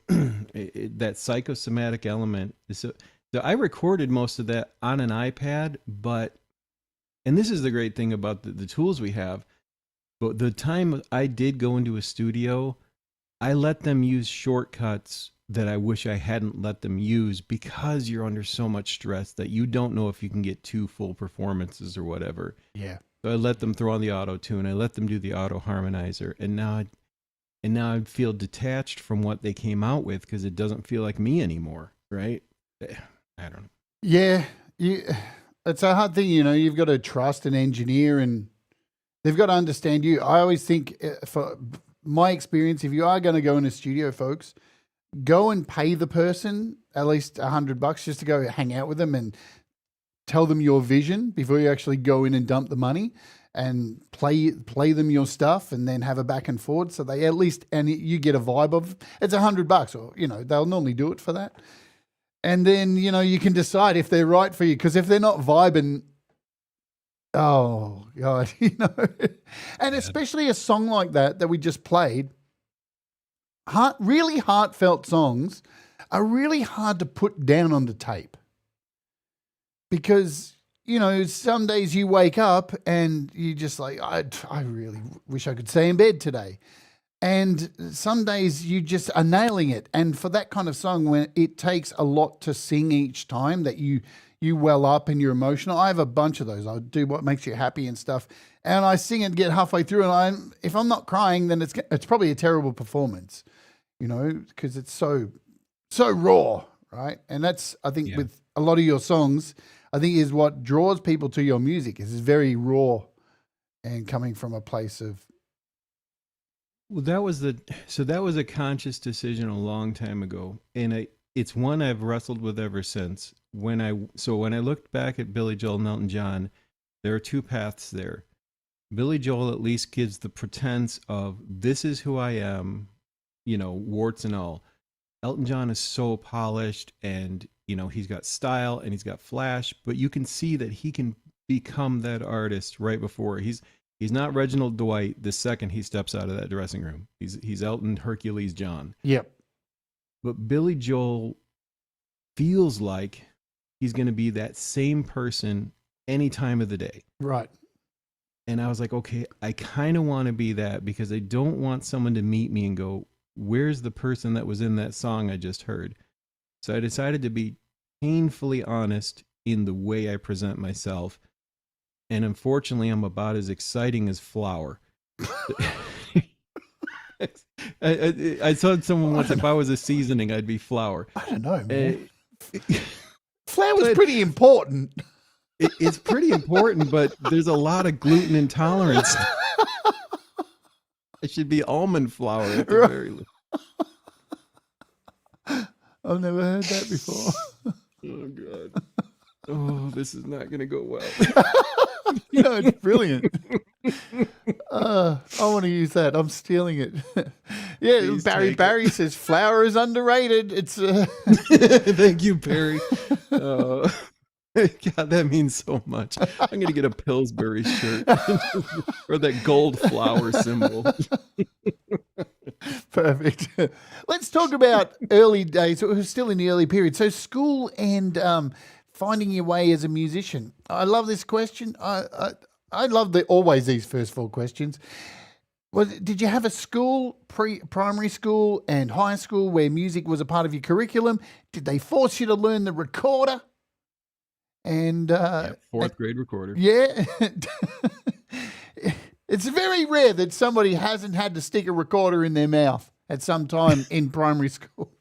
That psychosomatic element. So I recorded most of that on an iPad, and this is the great thing about the tools we have. But the time I did go into a studio, I let them use shortcuts that I wish I hadn't let them use because you're under so much stress that you don't know if you can get 2 full performances or whatever. Yeah. So I let them throw on the auto tune. I let them do the auto harmonizer, and now I feel detached from what they came out with because it doesn't feel like me anymore. Right? I don't know. Yeah. It's a hard thing, you know. You've got to trust an engineer, and they've got to understand you. I always think, for my experience, if you are going to go in a studio, folks, go and pay the person at least $100 just to go hang out with them and tell them your vision before you actually go in and dump the money, and play them your stuff and then have a back and forth. So they at least, and you get a vibe of it's $100, or, you know, they'll normally do it for that. And then, you know, you can decide if they're right for you. Cause if they're not vibing, oh God, you know, and especially a song like that we just played, really heartfelt songs are really hard to put down on the tape because, you know, some days you wake up and you just like, I really wish I could stay in bed today. And some days you just are nailing it. And for that kind of song, when it takes a lot to sing each time that you well up and you're emotional. I have a bunch of those. I do What Makes You Happy and stuff. And I sing and get halfway through, and if I'm not crying, then it's probably a terrible performance, you know, because it's so raw, right? And that's, I think, with a lot of your songs, I think is what draws people to your music. Is very raw and coming from a place of. Well, that was a conscious decision a long time ago, and it's one I've wrestled with ever since. When I looked back at Billy Joel and Elton John, there are 2 paths there. Billy Joel at least gives the pretense of this is who I am, you know, warts and all. Elton John is so polished, and, you know, he's got style and he's got flash, but you can see that he can become that artist right before. He's not Reginald Dwight the second he steps out of that dressing room. He's Elton Hercules John. Yep. But Billy Joel feels like he's going to be that same person any time of the day. Right. And I was like, okay, I kind of want to be that because I don't want someone to meet me and go, where's the person that was in that song I just heard? So I decided to be painfully honest in the way I present myself. And unfortunately, I'm about as exciting as flour. I told someone once if I was a seasoning, I'd be flour. I don't know, man. Flour's pretty important. It's pretty important, but there's a lot of gluten intolerance. It should be almond flour at the very least. I've never heard that before. Oh, God. Oh, this is not going to go well. No, it's brilliant. I want to use that. I'm stealing it. Yeah, Please Barry says flour is underrated. It's Thank you, Barry. God, that means so much. I'm going to get a Pillsbury shirt or that gold flower symbol. Perfect. Let's talk about early days. We're still in the early period. So school and finding your way as a musician. I love this question. I love always these first 4 questions. Did you have a school, primary school and high school where music was a part of your curriculum? Did they force you to learn the recorder? And 4th grade recorder. Yeah. It's very rare that somebody hasn't had to stick a recorder in their mouth at some time in primary school.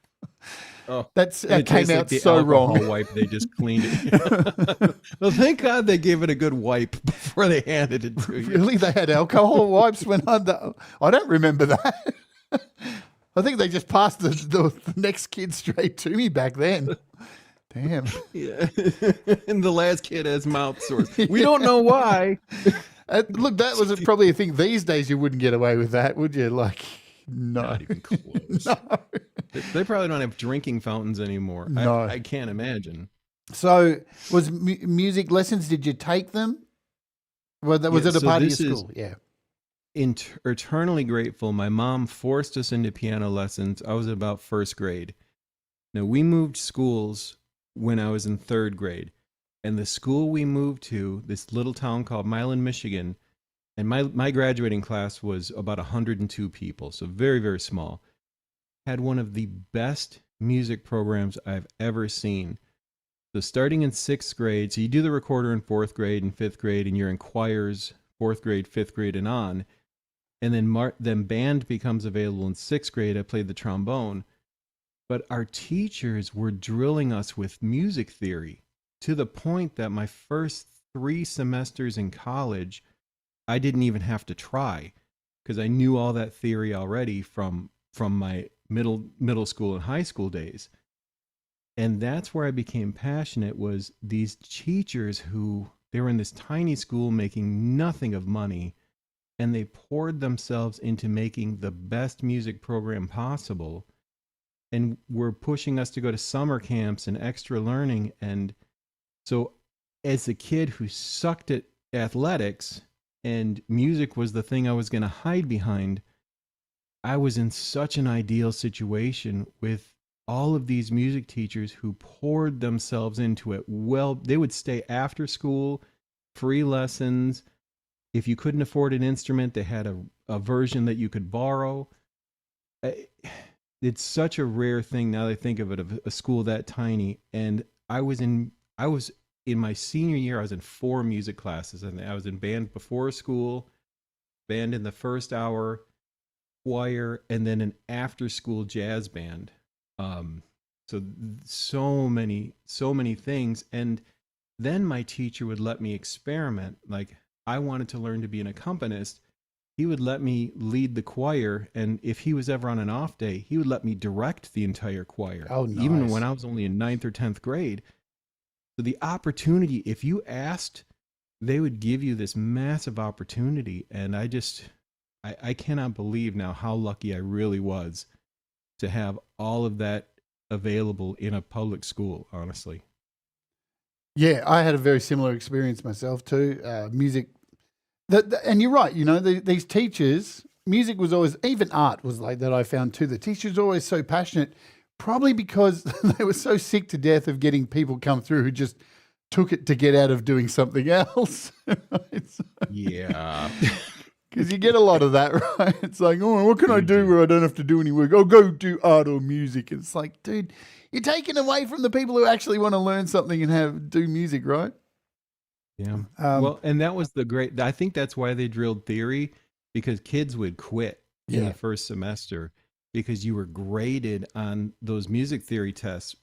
Oh, that it came tastes like out the so alcohol wrong. wipe. They just cleaned it. Well, thank God they gave it a good wipe before they handed it to you. Really, they had alcohol wipes when I don't remember that. I think they just passed the next kid straight to me back then. Damn. Yeah. And the last kid has mouth sores. We don't know why. Look, that was probably a thing these days. You wouldn't get away with that, would you? Like, no. Not even close. No. They probably don't have drinking fountains anymore. No. I can't imagine. So, was music lessons? Did you take them? Was it a part of your school? Yeah. Eternally grateful. My mom forced us into piano lessons. I was about first grade. Now, we moved schools when I was in third grade. And the school we moved to, this little town called Milan, Michigan, and my graduating class was about 102 people, so very, very small, had one of the best music programs I've ever seen. So starting in sixth grade, so you do the recorder in fourth grade and fifth grade, and you're in choirs, fourth grade, fifth grade, and on. And then band becomes available in sixth grade. I played the trombone. But our teachers were drilling us with music theory to the point that my first 3 semesters in college, I didn't even have to try because I knew all that theory already from my middle school and high school days. And that's where I became passionate, was these teachers who, they were in this tiny school making nothing of money, and they poured themselves into making the best music program possible, and were pushing us to go to summer camps and extra learning. And so as a kid who sucked at athletics and music was the thing I was going to hide behind, I was in such an ideal situation with all of these music teachers who poured themselves into it. Well, they would stay after school, free lessons. If you couldn't afford an instrument, they had a version that you could borrow. It's such a rare thing now that I think of it, of a school that tiny. And I was in my senior year, I was in 4 music classes, and I was in band before school, band in the first hour, choir, and then an after school jazz band. So many things. And then my teacher would let me experiment. Like, I wanted to learn to be an accompanist. He would let me lead the choir, and if he was ever on an off day, he would let me direct the entire choir. Oh, nice. Even when I was only in 9th or 10th grade. So the opportunity, if you asked, they would give you this massive opportunity. And I cannot believe now how lucky I really was to have all of that available in a public school, honestly. Yeah, I had a very similar experience myself too. Music, and you're right. You know, these teachers, music was always, even art was like that. I found too. The teachers were always so passionate, probably because they were so sick to death of getting people come through who just took it to get out of doing something else. Yeah. Because you get a lot of that, right? It's like, oh, what can I do where I don't have to do any work? Oh, go do art or music. And it's like, dude, you're taking away from the people who actually want to learn something and do music, right? Yeah. Well, and that was I think that's why they drilled theory, because kids would quit in the first semester because you were graded on those music theory tests.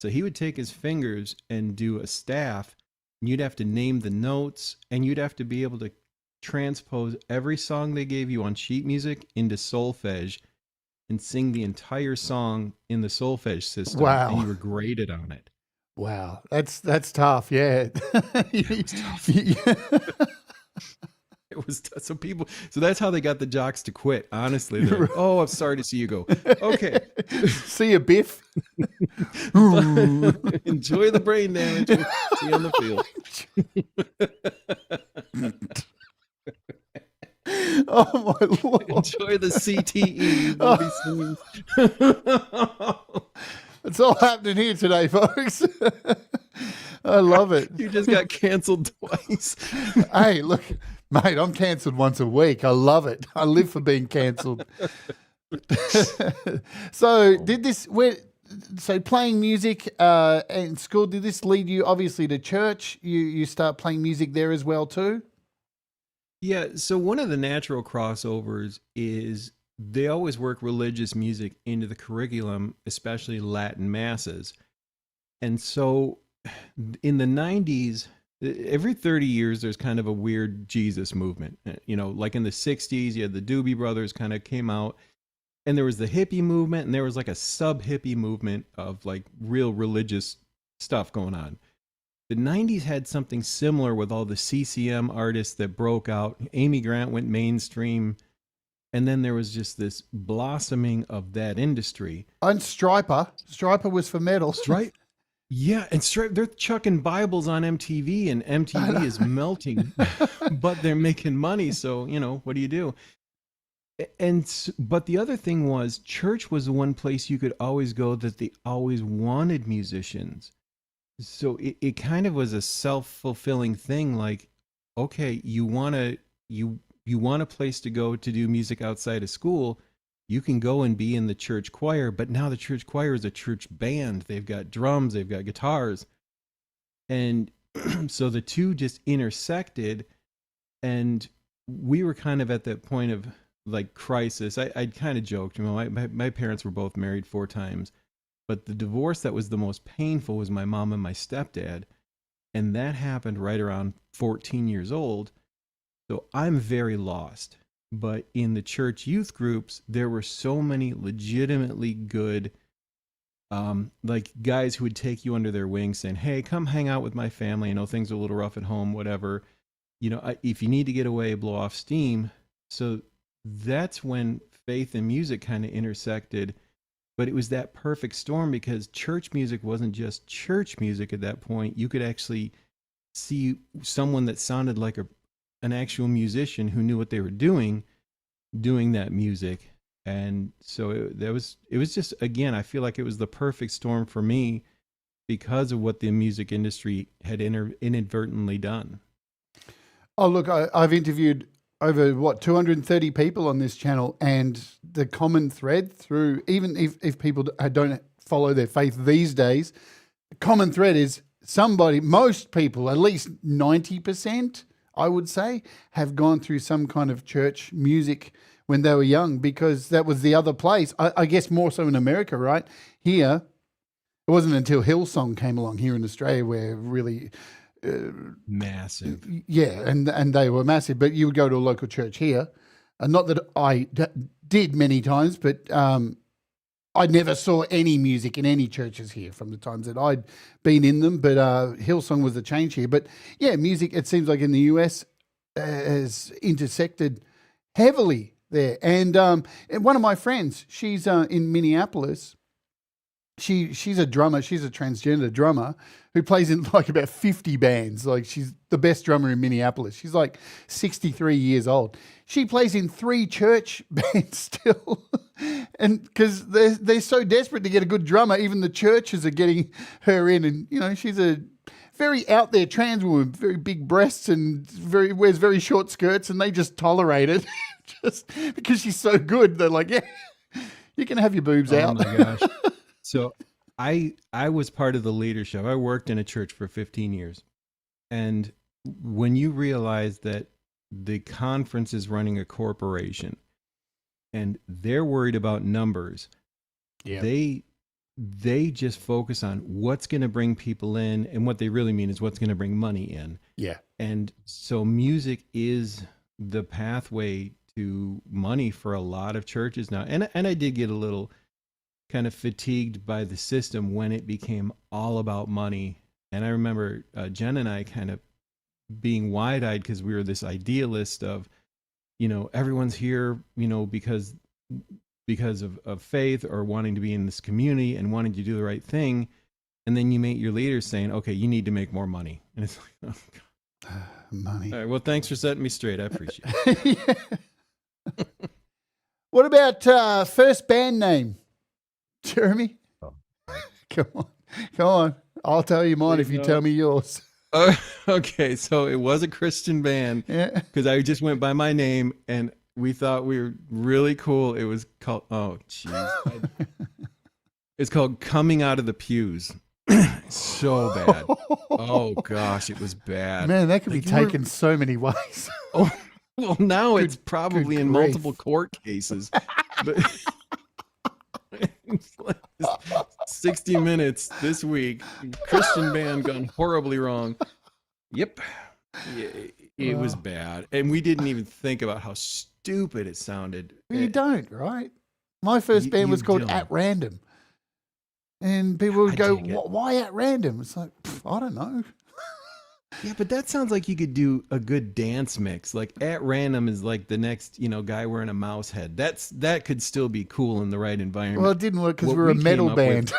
So he would take his fingers and do a staff, and you'd have to name the notes, and you'd have to be able to transpose every song they gave you on sheet music into solfege and sing the entire song in the solfege system. Wow. And you were graded on it. Wow. That's tough. Yeah. It was so that's how they got the jocks to quit. Honestly, they're like, oh, I'm sorry to see you go. Okay. See you, Biff. Enjoy the brain damage. See you on the field. Oh my Lord. Enjoy the CTE. We'll be singing. It's all happening here today, folks. I love it. You just got canceled twice. Hey, look, mate, I'm cancelled once a week. I love it. I live for being cancelled. So playing music in school, did this lead you obviously to church? You start playing music there as well too? Yeah, so one of the natural crossovers is they always work religious music into the curriculum, especially Latin masses. And so in the 90s, every 30 years, there's kind of a weird Jesus movement. Like in the 60s, you had the Doobie Brothers kind of came out, and there was the hippie movement, and there was like a sub-hippie movement of like real religious stuff going on. The 90s had something similar with all the CCM artists that broke out. Amy Grant went mainstream. And then there was just this blossoming of that industry. And Striper was for metal. Yeah, and they're chucking Bibles on MTV, and MTV is melting, but they're making money. So, what do you do? But the other thing was, church was the one place you could always go that they always wanted musicians. So it kind of was a self-fulfilling thing. Like, okay, you want a place to go to do music outside of school, you can go and be in the church choir, but now the church choir is a church band. They've got drums, they've got guitars. And so the two just intersected, and we were kind of at that point of like crisis. I'd kind of joked, my parents were both married 4 times, but the divorce that was the most painful was my mom and my stepdad. And that happened right around 14 years old. So I'm very lost. But in the church youth groups, there were so many legitimately good, like guys who would take you under their wing saying, hey, come hang out with my family. Things are a little rough at home, whatever. If you need to get away, blow off steam. So that's when faith and music kind of intersected. But it was that perfect storm because church music wasn't just church music at that point. You could actually see someone that sounded like an actual musician who knew what they were doing that music. And so it was just, again, I feel like it was the perfect storm for me because of what the music industry had inadvertently done. Oh, look, I've interviewed over 230 people on this channel, and the common thread through, even if people don't follow their faith these days, the common thread is most people, at least 90%, I would say, have gone through some kind of church music when they were young, because that was the other place. I guess more so in America, right? Here, it wasn't until Hillsong came along here in Australia where really... massive. Yeah, and they were massive. But you would go to a local church here. Not that I did many times, but I never saw any music in any churches here from the times that I'd been in them. But Hillsong was the change here. But yeah, music, it seems like in the US, has intersected heavily there. And one of my friends, she's in Minneapolis. She's a drummer. She's a transgender drummer who plays in like about 50 bands. Like, she's the best drummer in Minneapolis. She's like 63 years old. She plays in 3 church bands still. And because they're so desperate to get a good drummer, even the churches are getting her in. And, she's a very out there trans woman, very big breasts and wears very short skirts, and they just tolerate it just because she's so good. They're like, yeah, you can have your boobs out. Oh my gosh. So I was part of the leadership. I worked in a church for 15 years. And when you realize that the conference is running a corporation and they're worried about numbers, yeah, they just focus on what's going to bring people in, and what they really mean is what's going to bring money in. Yeah. And so music is the pathway to money for a lot of churches now. And I did get a little kind of fatigued by the system when it became all about money. And I remember Jen and I kind of being wide-eyed because we were this idealist of, everyone's here, because of faith or wanting to be in this community and wanting to do the right thing. And then you meet your leaders saying, okay, you need to make more money. And it's like, oh, God. Money. All right, well, thanks for setting me straight. I appreciate it. What about first band name? Jeremy? Oh. Come on. I'll tell you mine if you tell me yours. Okay, so it was a Christian band because I just went by my name and we thought we were really cool. It was called, it's called Coming Out of the Pews. So bad. Oh gosh, it was bad. Man, that could be taken so many ways. Oh, well, now it's probably in multiple court cases. But it's like 60 Minutes this week, Christian band gone horribly wrong. Yep. Yeah, it was bad. And we didn't even think about how stupid it sounded. You don't, right? My first band was called don't. At Random. And people would I go, dig it. why at random? It's like, I don't know. Yeah, but that sounds like you could do a good dance mix. Like At Random is like the next, guy wearing a mouse head. That could still be cool in the right environment. Well, it didn't work because What we're a we metal came up with-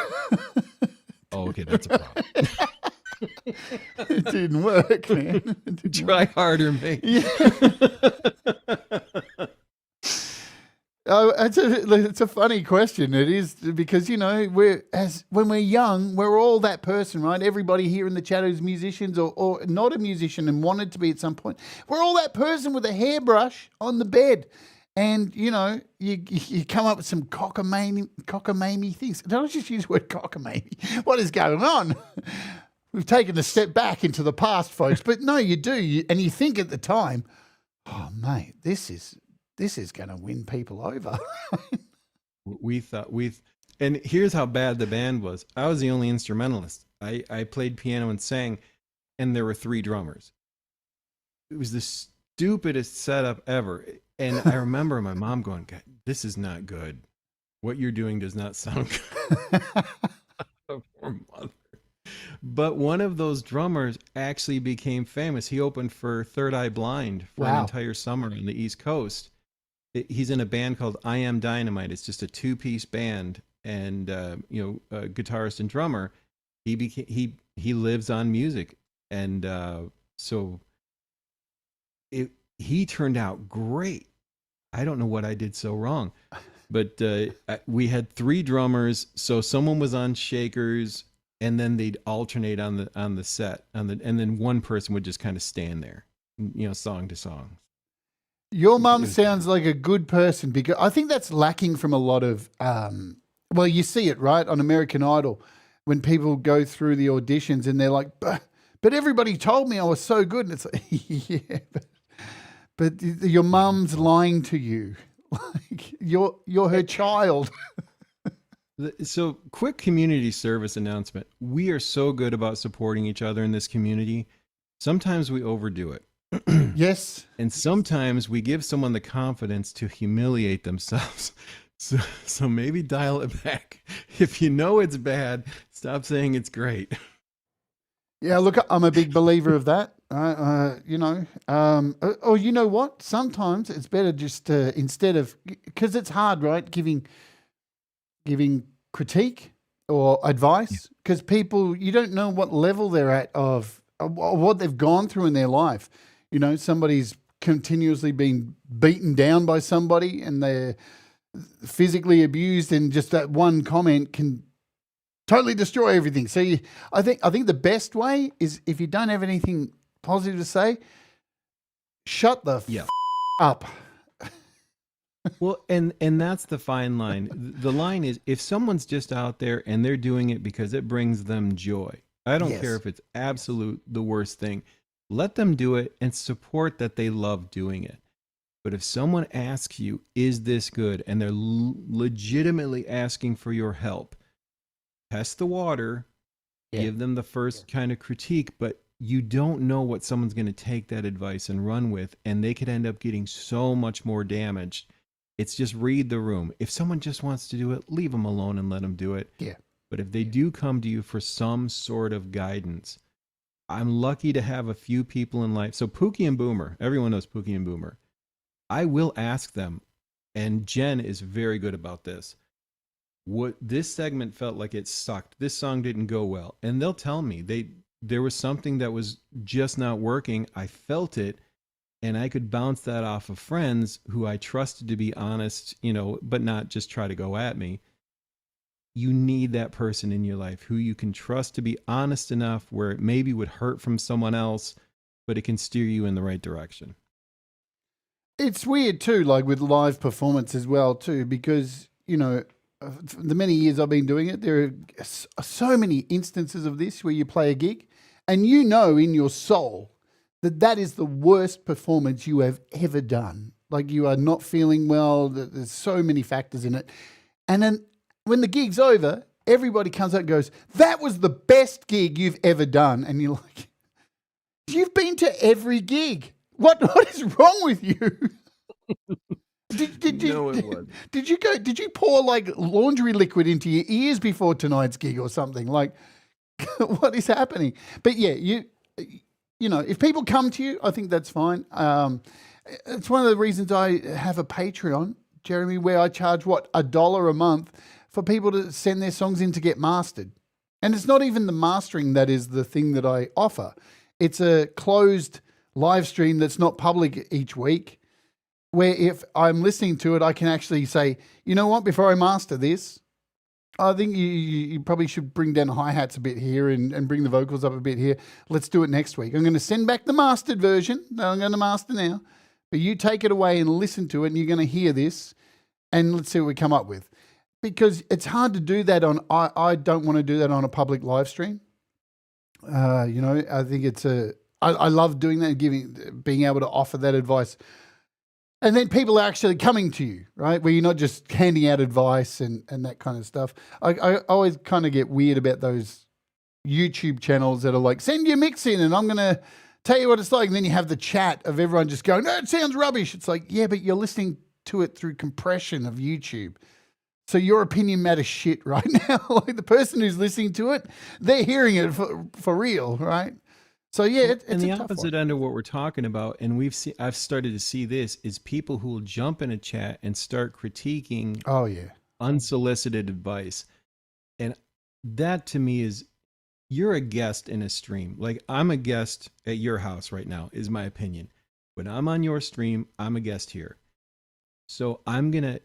band. Oh, okay, that's a problem. It didn't work, man. It didn't Try harder, mate. Oh, it's a funny question. It is because when we're young, we're all that person, right? Everybody here in the chat who's musicians or not a musician and wanted to be at some point. We're all that person with a hairbrush on the bed, and you come up with some cockamamie things. Did I just use the word cockamamie? What is going on? We've taken a step back into the past, folks. But no, you do, and you think at the time, oh mate, this is going to win people over. We thought and here's how bad the band was. I was the only instrumentalist. I played piano and sang, and there were 3 drummers. It was the stupidest setup ever. And I remember my mom going, God, this is not good. What you're doing does not sound good. Poor mother. But one of those drummers actually became famous. He opened for Third Eye Blind for an entire summer on the East Coast. He's in a band called I Am Dynamite. It's just a 2-piece band, and a guitarist and drummer. He lives on music, and so he turned out great. I don't know what I did so wrong, but we had 3 drummers, so someone was on shakers, and then they'd alternate on the set, and then one person would just kind of stand there, song to song. Your mum sounds like a good person, because I think that's lacking from a lot of, you see it, right, on American Idol, when people go through the auditions and they're like, but everybody told me I was so good. And it's like, yeah, but your mum's lying to you. Like, you're her child. So, quick community service announcement. We are so good about supporting each other in this community. Sometimes we overdo it. Yes. And sometimes we give someone the confidence to humiliate themselves. So maybe dial it back. If you know it's bad, stop saying it's great. Yeah, look, I'm a big believer of that. You know what? Sometimes it's better just instead of, because it's hard, right? Giving critique or advice, because people, you don't know what level they're at of what they've gone through in their life. Somebody's continuously being beaten down by somebody and they're physically abused, and just that one comment can totally destroy everything. So I think the best way is, if you don't have anything positive to say, shut the up. Well, and that's the fine line. The line is, if someone's just out there and they're doing it because it brings them joy, I don't care if it's absolute the worst thing. Let them do it and support that they love doing it. But if someone asks you, is this good? And they're legitimately asking for your help, test the water, give them the first kind of critique, but you don't know what someone's going to take that advice and run with, and they could end up getting so much more damaged. It's just read the room. If someone just wants to do it, leave them alone and let them do it. Yeah. But if they do come to you for some sort of guidance, I'm lucky to have a few people in life. So Pookie and Boomer, everyone knows Pookie and Boomer. I will ask them, and Jen is very good about this. What this segment felt like it sucked. This song didn't go well. And they'll tell me there was something that was just not working. I felt it, and I could bounce that off of friends who I trusted to be honest, but not just try to go at me. You need that person in your life who you can trust to be honest enough where it maybe would hurt from someone else, but it can steer you in the right direction. It's weird too, like with live performance as well too, because, the many years I've been doing it, there are so many instances of this where you play a gig and in your soul that is the worst performance you have ever done. like you are not feeling well. There's so many factors in it. And then when the gig's over, everybody comes out and goes, that was the best gig you've ever done. And you're like, you've been to every gig. What is wrong with you? Did you pour like laundry liquid into your ears before tonight's gig or something? Like, what is happening? But yeah, you know, if people come to you, I think that's fine. It's one of the reasons I have a Patreon, Jeremy, where I charge $1 a month for people to send their songs in to get mastered. And it's not even the mastering that is the thing that I offer. It's a closed live stream that's not public each week, where if I'm listening to it, I can actually say, you know what, before I master this, I think you probably should bring down the hi-hats a bit here and bring the vocals up a bit here. Let's do it next week. I'm going to send back the mastered version that I'm going to master now, but you take it away and listen to it, and you're going to hear this, and let's see what we come up with. Because it's hard to do that on, I don't want to do that on a public live stream. You know, I think I love doing that, being able to offer that advice. And then people are actually coming to you, right? Where you're not just handing out advice and that kind of stuff. I always kind of get weird about those YouTube channels that are like, send your mix in and I'm going to tell you what it's like. And then you have the chat of everyone just going, no, it sounds rubbish. It's like, yeah, but you're listening to it through compression of YouTube. So your opinion matters shit right now. Like the person who's listening to it, they're hearing it for real, right? So yeah, it's and the a tough opposite one. end of what we're talking about, and I've started to see this, is people who will jump in a chat and start critiquing unsolicited advice. And that to me is, you're a guest in a stream. Like I'm a guest at your house right now, is my opinion. When I'm on your stream, I'm a guest here. So I'm gonna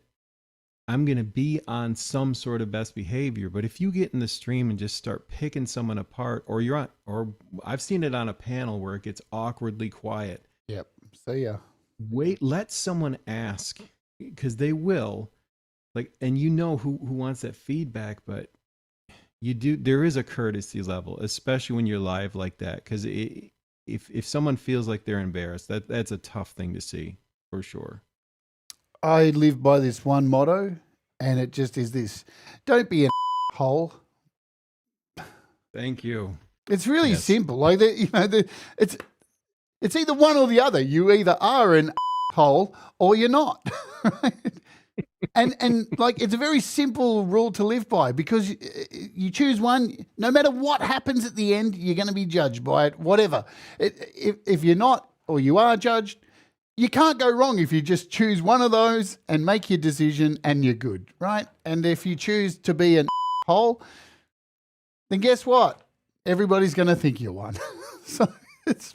be on some sort of best behavior. But if you get in the stream and just start picking someone apart, or I've seen it on a panel where it gets awkwardly quiet. Yep. So yeah. Wait, let someone ask, because they will. Like, and you know who wants that feedback, but there is a courtesy level, especially when you're live like that. Because if someone feels like they're embarrassed, that's a tough thing to see, for sure. I live by this one motto, and it just is this: don't be an hole. Thank you. It's really simple. Like it's either one or the other. You either are an hole or you're not. Right? And like it's a very simple rule to live by, because you choose one. No matter what happens at the end, you're going to be judged by it. Whatever. If you're not, or you are judged, you can't go wrong if you just choose one of those and make your decision and you're good, right? And if you choose to be an hole, then guess what? Everybody's going to think you're one. So it's...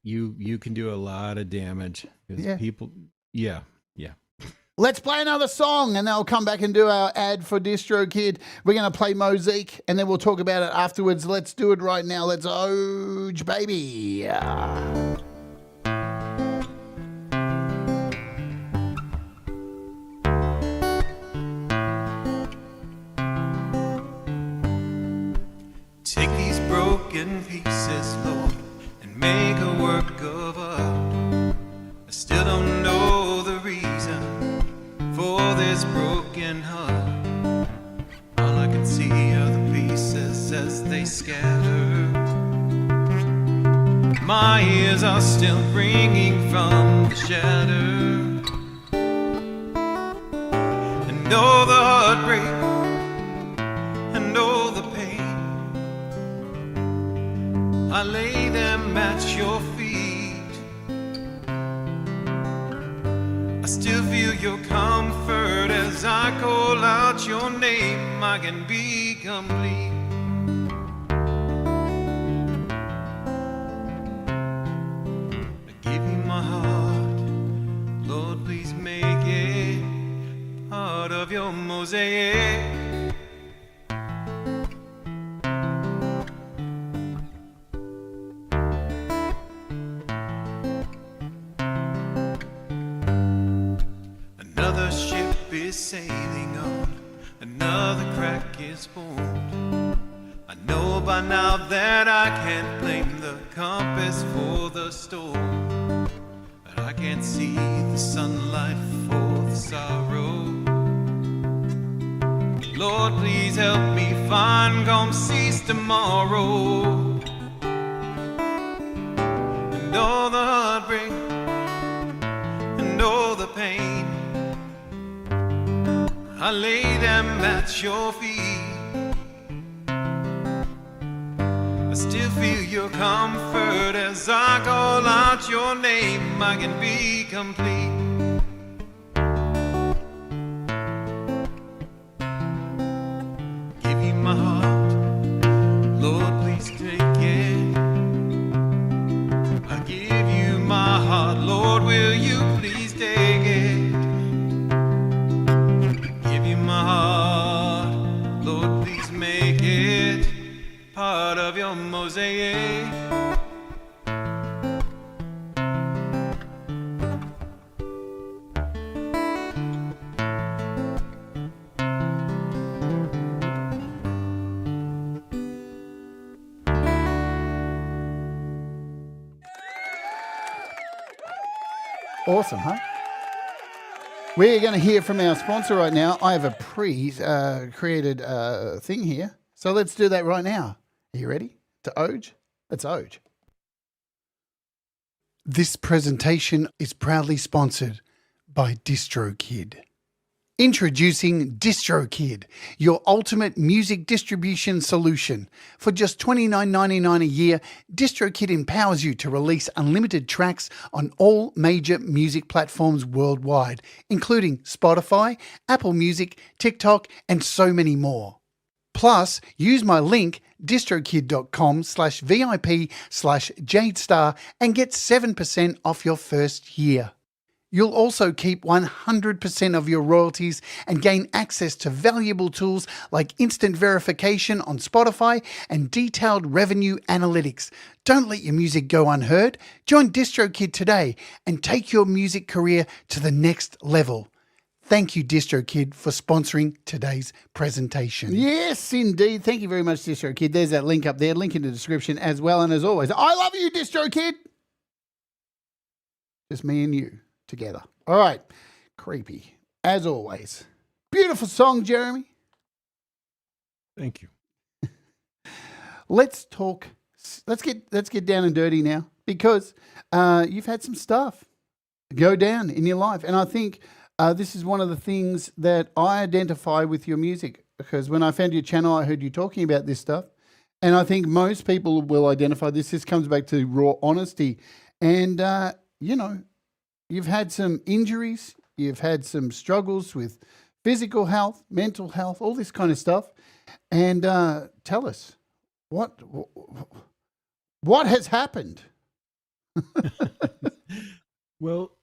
You can do a lot of damage. Yeah. People, yeah. Let's play another song and then I'll come back and do our ad for DistroKid. We're going to play Mosaic and then we'll talk about it afterwards. Let's do it right now. Let's Oge, baby. Take these broken pieces, Lord, and make a work of art. I still don't know the reason for this broken heart. All I can see are the pieces as they scatter. My ears are still ringing from the shatter. And all the heartbreak and all the pain, I lay them at your feet. I still feel your comfort as I call out your name. I can be complete. I give you my heart, Lord, please make it part of your mosaic. Another ship is sailing on, another crack is formed. I know by now that I can't blame the compass for the storm, but I can't see the sunlight for the sorrow. Lord, please help me find calm seas tomorrow. And all the heartbreak and all the pain, I lay them at your feet. I still feel your comfort as I call out your name. I can be complete. Give you my heart, Lord, please take it. I give you my heart, Lord, will you please take it? Give you my heart, Lord, please make it part of your mosaic. Awesome, huh? We're going to hear from our sponsor right now. I have a pre-created thing here. So let's do that right now. Are you ready? To Oj? Let's Oj. This presentation is proudly sponsored by DistroKid. Introducing DistroKid, your ultimate music distribution solution. For just $29.99 a year, DistroKid empowers you to release unlimited tracks on all major music platforms worldwide, including Spotify, Apple Music, TikTok, and so many more. Plus, use my link distrokid.com/VIP/JadeStarr and get 7% off your first year. You'll also keep 100% of your royalties and gain access to valuable tools like instant verification on Spotify and detailed revenue analytics. Don't let your music go unheard. Join DistroKid today and take your music career to the next level. Thank you, DistroKid, for sponsoring today's presentation. Yes, indeed. Thank you very much, DistroKid. There's that link up there. Link in the description as well. And as always, I love you, DistroKid. Just me and you together. All right. Creepy. As always. Beautiful song, Jeremy. Thank you. Let's talk. Let's get down and dirty now, because you've had some stuff go down in your life. And I think this is one of the things that I identify with your music, because when I found your channel, I heard you talking about this stuff. And I think most people will identify this. This comes back to raw honesty. And, you've had some injuries. You've had some struggles with physical health, mental health, all this kind of stuff. And tell us, what has happened? Well,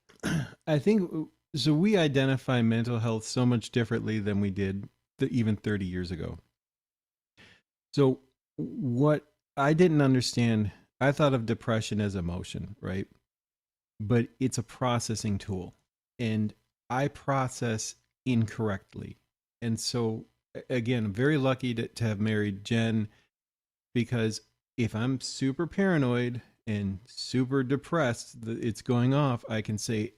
I think so. We identify mental health so much differently than we did even 30 years ago. So what I didn't understand, I thought of depression as emotion, right? But it's a processing tool, and I process incorrectly. And so again, I'm very lucky to have married Jen, because if I'm super paranoid and super depressed, it's going off, I can say,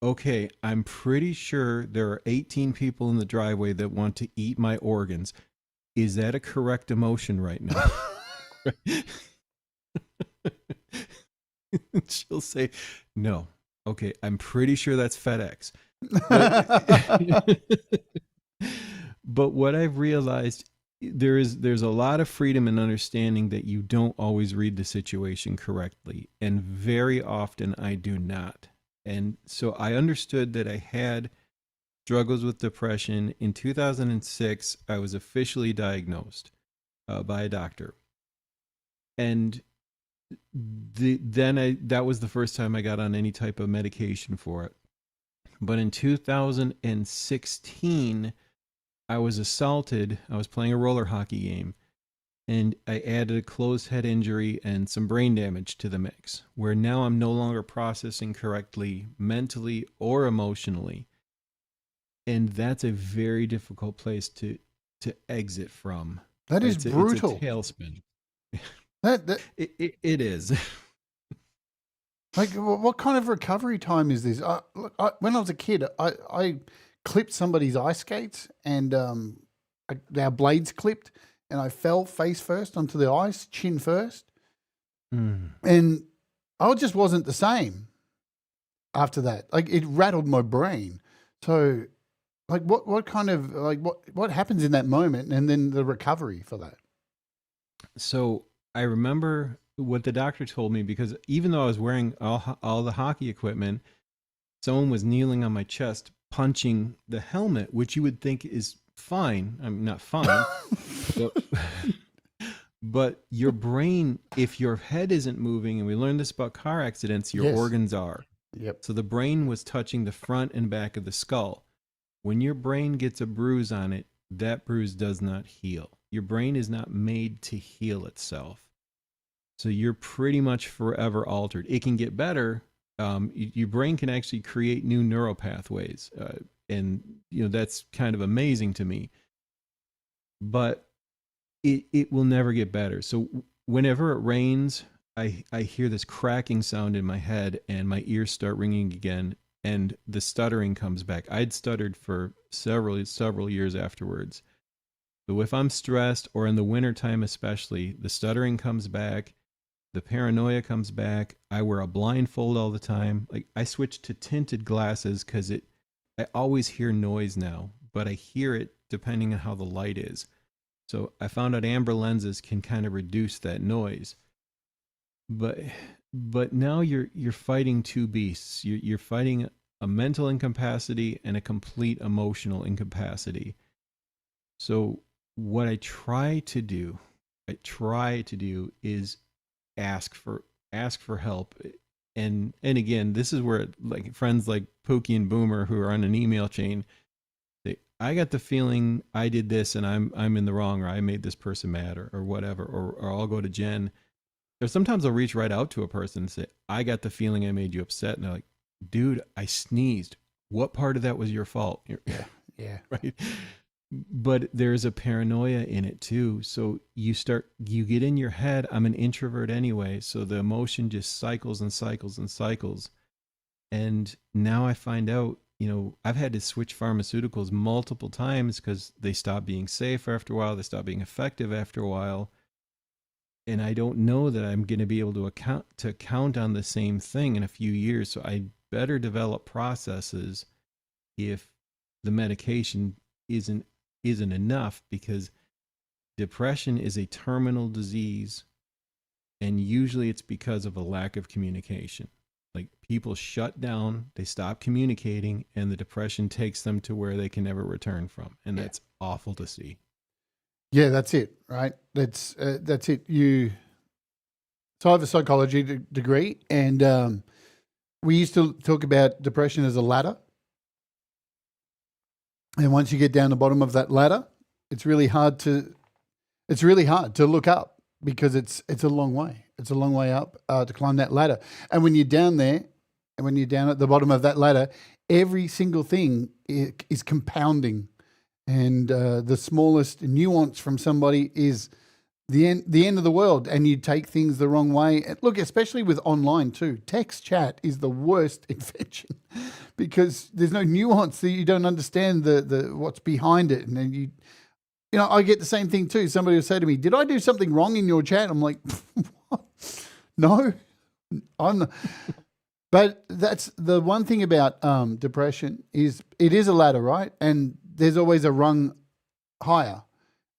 okay, I'm pretty sure there are 18 people in the driveway that want to eat my organs. Is that a correct emotion right now? She'll say, no. Okay, I'm pretty sure that's FedEx. But what I've realized, there's a lot of freedom and understanding that you don't always read the situation correctly. And very often I do not. And so I understood that I had struggles with depression. In 2006, I was officially diagnosed by a doctor. And that was the first time I got on any type of medication for it. But in 2016, I was assaulted. I was playing a roller hockey game, and I added a closed head injury and some brain damage to the mix, where now I'm no longer processing correctly mentally or emotionally. And that's a very difficult place to exit from. That is brutal. It's a tailspin. It It is. Like, what kind of recovery time is this? Look, when I was a kid, I clipped somebody's ice skates and our blades clipped, and I fell face first onto the ice, chin first, and I just wasn't the same after that. Like, it rattled my brain. So, like, what kind of what happens in that moment, and then the recovery for that? So I remember what the doctor told me, because even though I was wearing all the hockey equipment, someone was kneeling on my chest, punching the helmet, which you would think is fine. I mean, not fine, but your brain, if your head isn't moving, and we learned this about car accidents, your Yes. organs are. Yep. So the brain was touching the front and back of the skull. When your brain gets a bruise on it, that bruise does not heal. Your brain is not made to heal itself. So you're pretty much forever altered. It can get better. Your brain can actually create new neural pathways. And that's kind of amazing to me. But it will never get better. So whenever it rains, I hear this cracking sound in my head, and my ears start ringing again, and the stuttering comes back. I'd stuttered for several years afterwards. So if I'm stressed, or in the wintertime especially, the stuttering comes back, the paranoia comes back. I wear a blindfold all the time. Like, I switched to tinted glasses because I always hear noise now, but I hear it depending on how the light is. So I found out amber lenses can kind of reduce that noise. But now you're fighting two beasts. You're fighting a mental incapacity and a complete emotional incapacity. So what I try to do is ask for help. And again, this is where, like, friends like Pookie and Boomer, who are on an email chain, say, I got the feeling I did this and I'm in the wrong, or I made this person mad, or whatever, or I'll go to Jen. Or sometimes I'll reach right out to a person and say, I got the feeling I made you upset. And they're like, dude, I sneezed. What part of that was your fault? Yeah. Right. But there's a paranoia in it too. So you get in your head. I'm an introvert anyway. So the emotion just cycles and cycles and cycles. And now I find out, I've had to switch pharmaceuticals multiple times because they stop being safe after a while. They stop being effective after a while. And I don't know that I'm going to be able to count on the same thing in a few years. So I better develop processes if the medication isn't enough, because depression is a terminal disease, and usually it's because of a lack of communication. Like, people shut down, they stop communicating, and the depression takes them to where they can never return from. And that's awful to see. Yeah, that's it, right? That's it. So I have a psychology degree, and we used to talk about depression as a ladder. And once you get down the bottom of that ladder, it's really hard to look up, because it's a long way. It's a long way up to climb that ladder. And when you're down there, and when you're down at the bottom of that ladder, every single thing is compounding. And the smallest nuance from somebody is the end of the world, and you take things the wrong way. And look, especially with online too, text chat is the worst invention, because there's no nuance, that you don't understand the what's behind it. And then I get the same thing too. Somebody will say to me, "Did I do something wrong in your chat?" I'm like, "What? No, I'm not." But that's the one thing about depression, is it is a ladder, right? And there's always a rung higher.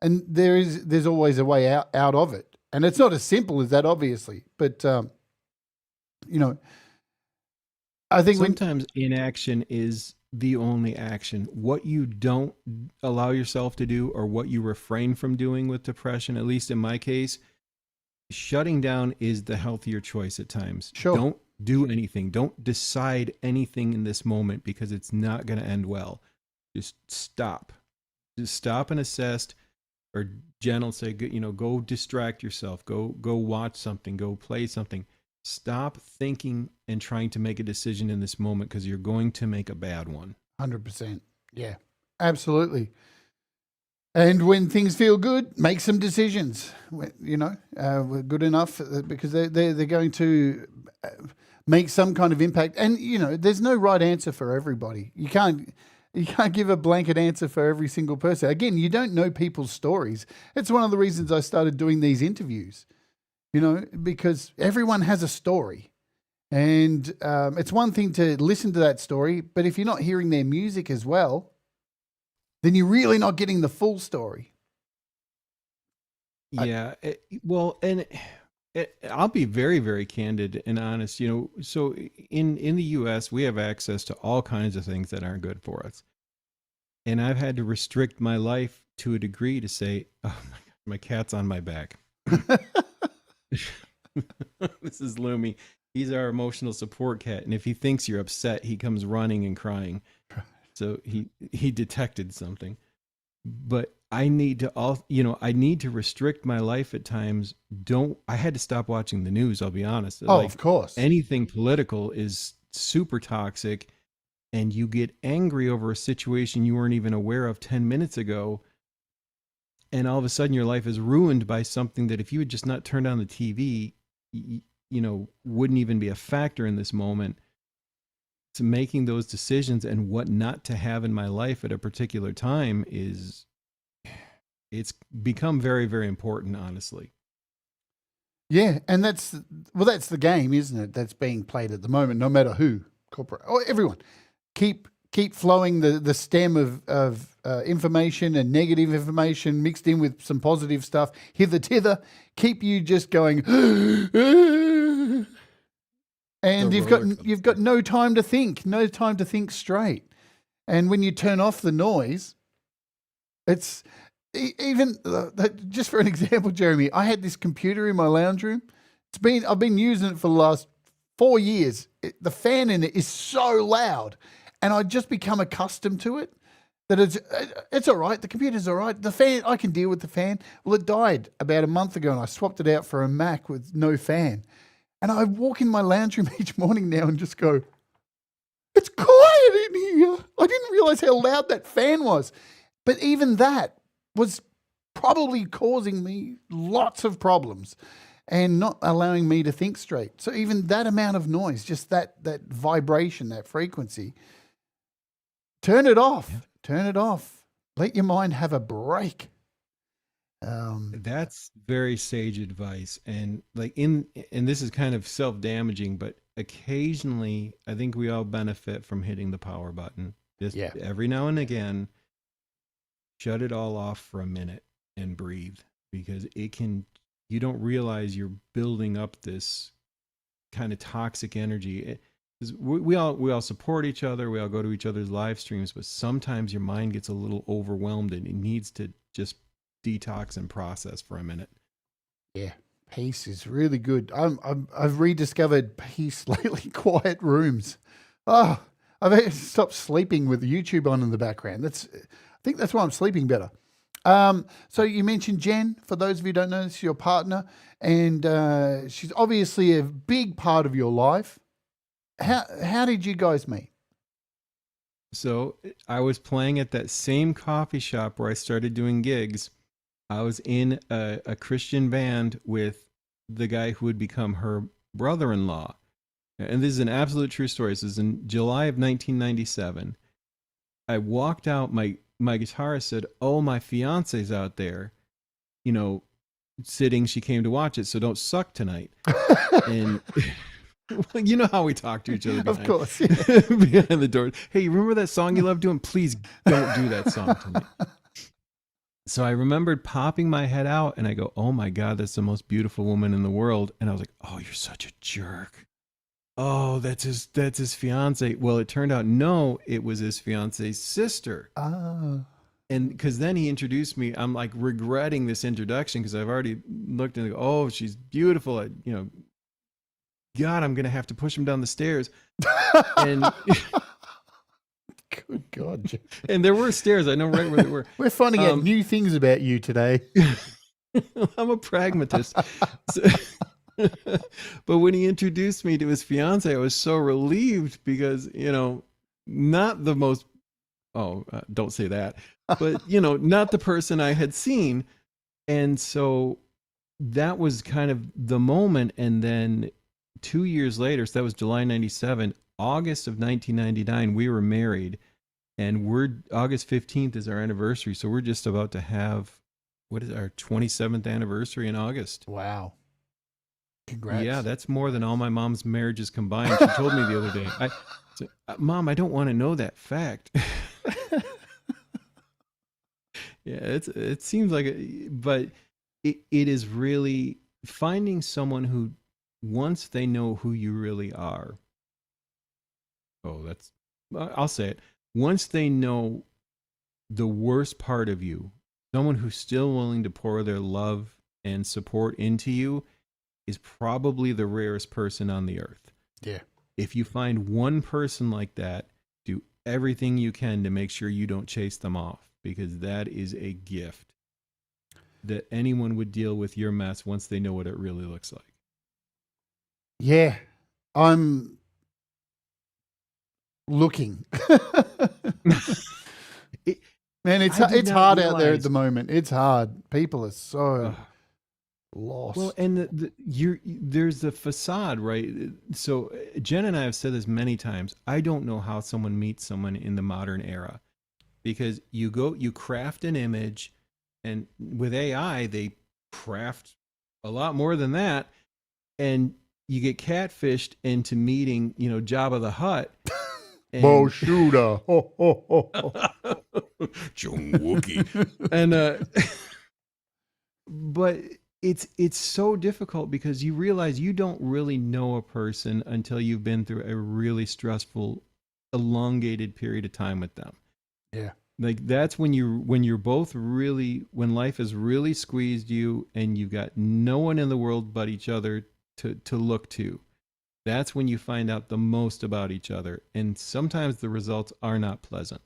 And there's always a way out of it. And it's not as simple as that, obviously. But, I think sometimes inaction is the only action. What you don't allow yourself to do, or what you refrain from doing with depression, at least in my case, shutting down is the healthier choice at times. Sure. Don't do anything. Don't decide anything in this moment, because it's not going to end well. Just stop. Just stop and assess. Or Jen will say, go distract yourself. Go watch something. Go play something. Stop thinking and trying to make a decision in this moment, because you're going to make a bad one. 100%. Yeah, absolutely. And when things feel good, make some decisions. We're good enough, because they're going to make some kind of impact. And, you know, there's no right answer for everybody. You can't give a blanket answer for every single person. Again, you don't know people's stories. It's one of the reasons I started doing these interviews, you know, because everyone has a story. And it's one thing to listen to that story, but if you're not hearing their music as well, then you're really not getting the full story. Yeah. I'll be very, very candid and honest. You know, so in the U.S., we have access to all kinds of things that aren't good for us. And I've had to restrict my life to a degree to say, oh my God, my cat's on my back. This is Lumi. He's our emotional support cat. And if he thinks you're upset, he comes running and crying. So he detected something. But I need to restrict my life at times. I had to stop watching the news, I'll be honest. Oh, of course. Anything political is super toxic, and you get angry over a situation you weren't even aware of 10 minutes ago. And all of a sudden your life is ruined by something that if you had just not turned on the TV, you know, wouldn't even be a factor in this moment. To making those decisions and what not to have in my life at a particular time it's become very, very important, honestly. Yeah, and that's the game, isn't it? That's being played at the moment, no matter who, corporate or everyone. Keep flowing the stem of information and negative information mixed in with some positive stuff, hither tither. Keep you just going, and you've got no time to think straight. And when you turn off the noise, it's even just for an example, Jeremy. I had this computer in my lounge room. I've been using it for the last 4 years. The fan in it is so loud, and I just become accustomed to it. That it's all right. The computer's all right. The fan, I can deal with the fan. Well, it died about a month ago, and I swapped it out for a Mac with no fan. And I walk in my lounge room each morning now and just go, it's quiet in here. I didn't realize how loud that fan was. But even that was probably causing me lots of problems and not allowing me to think straight. So even that amount of noise, just that vibration, that frequency, turn it off. Yeah. Turn it off. Let your mind have a break. That's very sage advice. And and this is kind of self-damaging, but occasionally I think we all benefit from hitting the power button. Just every now and again, shut it all off for a minute and breathe, because you don't realize you're building up this kind of toxic energy. We all support each other. We all go to each other's live streams, but sometimes your mind gets a little overwhelmed and it needs to just detox and process for a minute. Yeah, peace is really good. I've rediscovered peace lately. Quiet rooms. Oh, I've stopped sleeping with YouTube on in the background. I think that's why I'm sleeping better. So you mentioned Jen. For those of you who don't know, this is your partner, and she's obviously a big part of your life. How did you guys meet? So I was playing at that same coffee shop where I started doing gigs. I was in a Christian band with the guy who would become her brother-in-law. And this is an absolute true story. This is in July of 1997. I walked out, my guitarist said, "Oh, my fiance's out there, you know, sitting. She came to watch it, so don't suck tonight." And well, you know how we talk to each other behind, of course, behind the door. Hey, you remember that song you love doing? Please don't do that song to me. So I remembered popping my head out and I go, "Oh my God, that's the most beautiful woman in the world." And I was like, "Oh, you're such a jerk. Oh, that's his fiance." Well, it turned out, no, it was his fiance's sister. Ah. And because then he introduced me, I'm like regretting this introduction because I've already looked and go, "Oh, she's beautiful." God, I'm going to have to push him down the stairs. And good God, Jim. And there were stairs. I know right where they were. We're finding out new things about you today. I'm a pragmatist. But when he introduced me to his fiance, I was so relieved because, not the most, don't say that, but, not the person I had seen. And so that was kind of the moment. And then 2 years later, so that was July 97, August of 1999, we were married, and August 15th is our anniversary. So we're just about to have, what is our 27th anniversary in August. Wow. Congrats. Yeah, that's more than all my mom's marriages combined. She told me the other day, Mom, I don't want to know that fact. Yeah, it seems like but it is really finding someone who, once they know who you really are. I'll say it. Once they know the worst part of you, someone who's still willing to pour their love and support into you is probably the rarest person on the earth. Yeah. If you find one person like that, do everything you can to make sure you don't chase them off, because that is a gift that anyone would deal with your mess once they know what it really looks like. Yeah. I'm looking. Man, it's hard out there at the moment. It's hard. People are so lost. Well, and there's the facade, right? So Jen and I have said this many times. I don't know how someone meets someone in the modern era, because you craft an image, and with AI, they craft a lot more than that. And you get catfished into meeting, Jabba the Hutt. Bo shooter. Chung Wookie. And but it's so difficult, because you realize you don't really know a person until you've been through a really stressful, elongated period of time with them. Yeah. Like that's when you're both really, when life has really squeezed you and you've got no one in the world but each other to look to. That's when you find out the most about each other. And sometimes the results are not pleasant.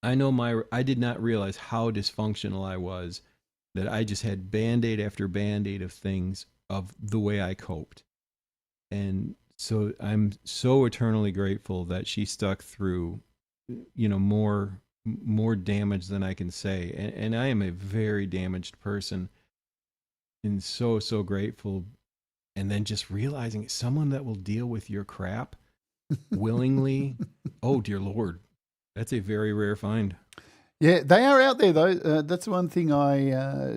I know I did not realize how dysfunctional I was, that I just had Band-Aid after Band-Aid of things, of the way I coped. And so I'm so eternally grateful that she stuck through, more damage than I can say. And I am a very damaged person, and so grateful. And then just realizing someone that will deal with your crap willingly. Oh, dear Lord. That's a very rare find. Yeah, they are out there, though. That's one thing I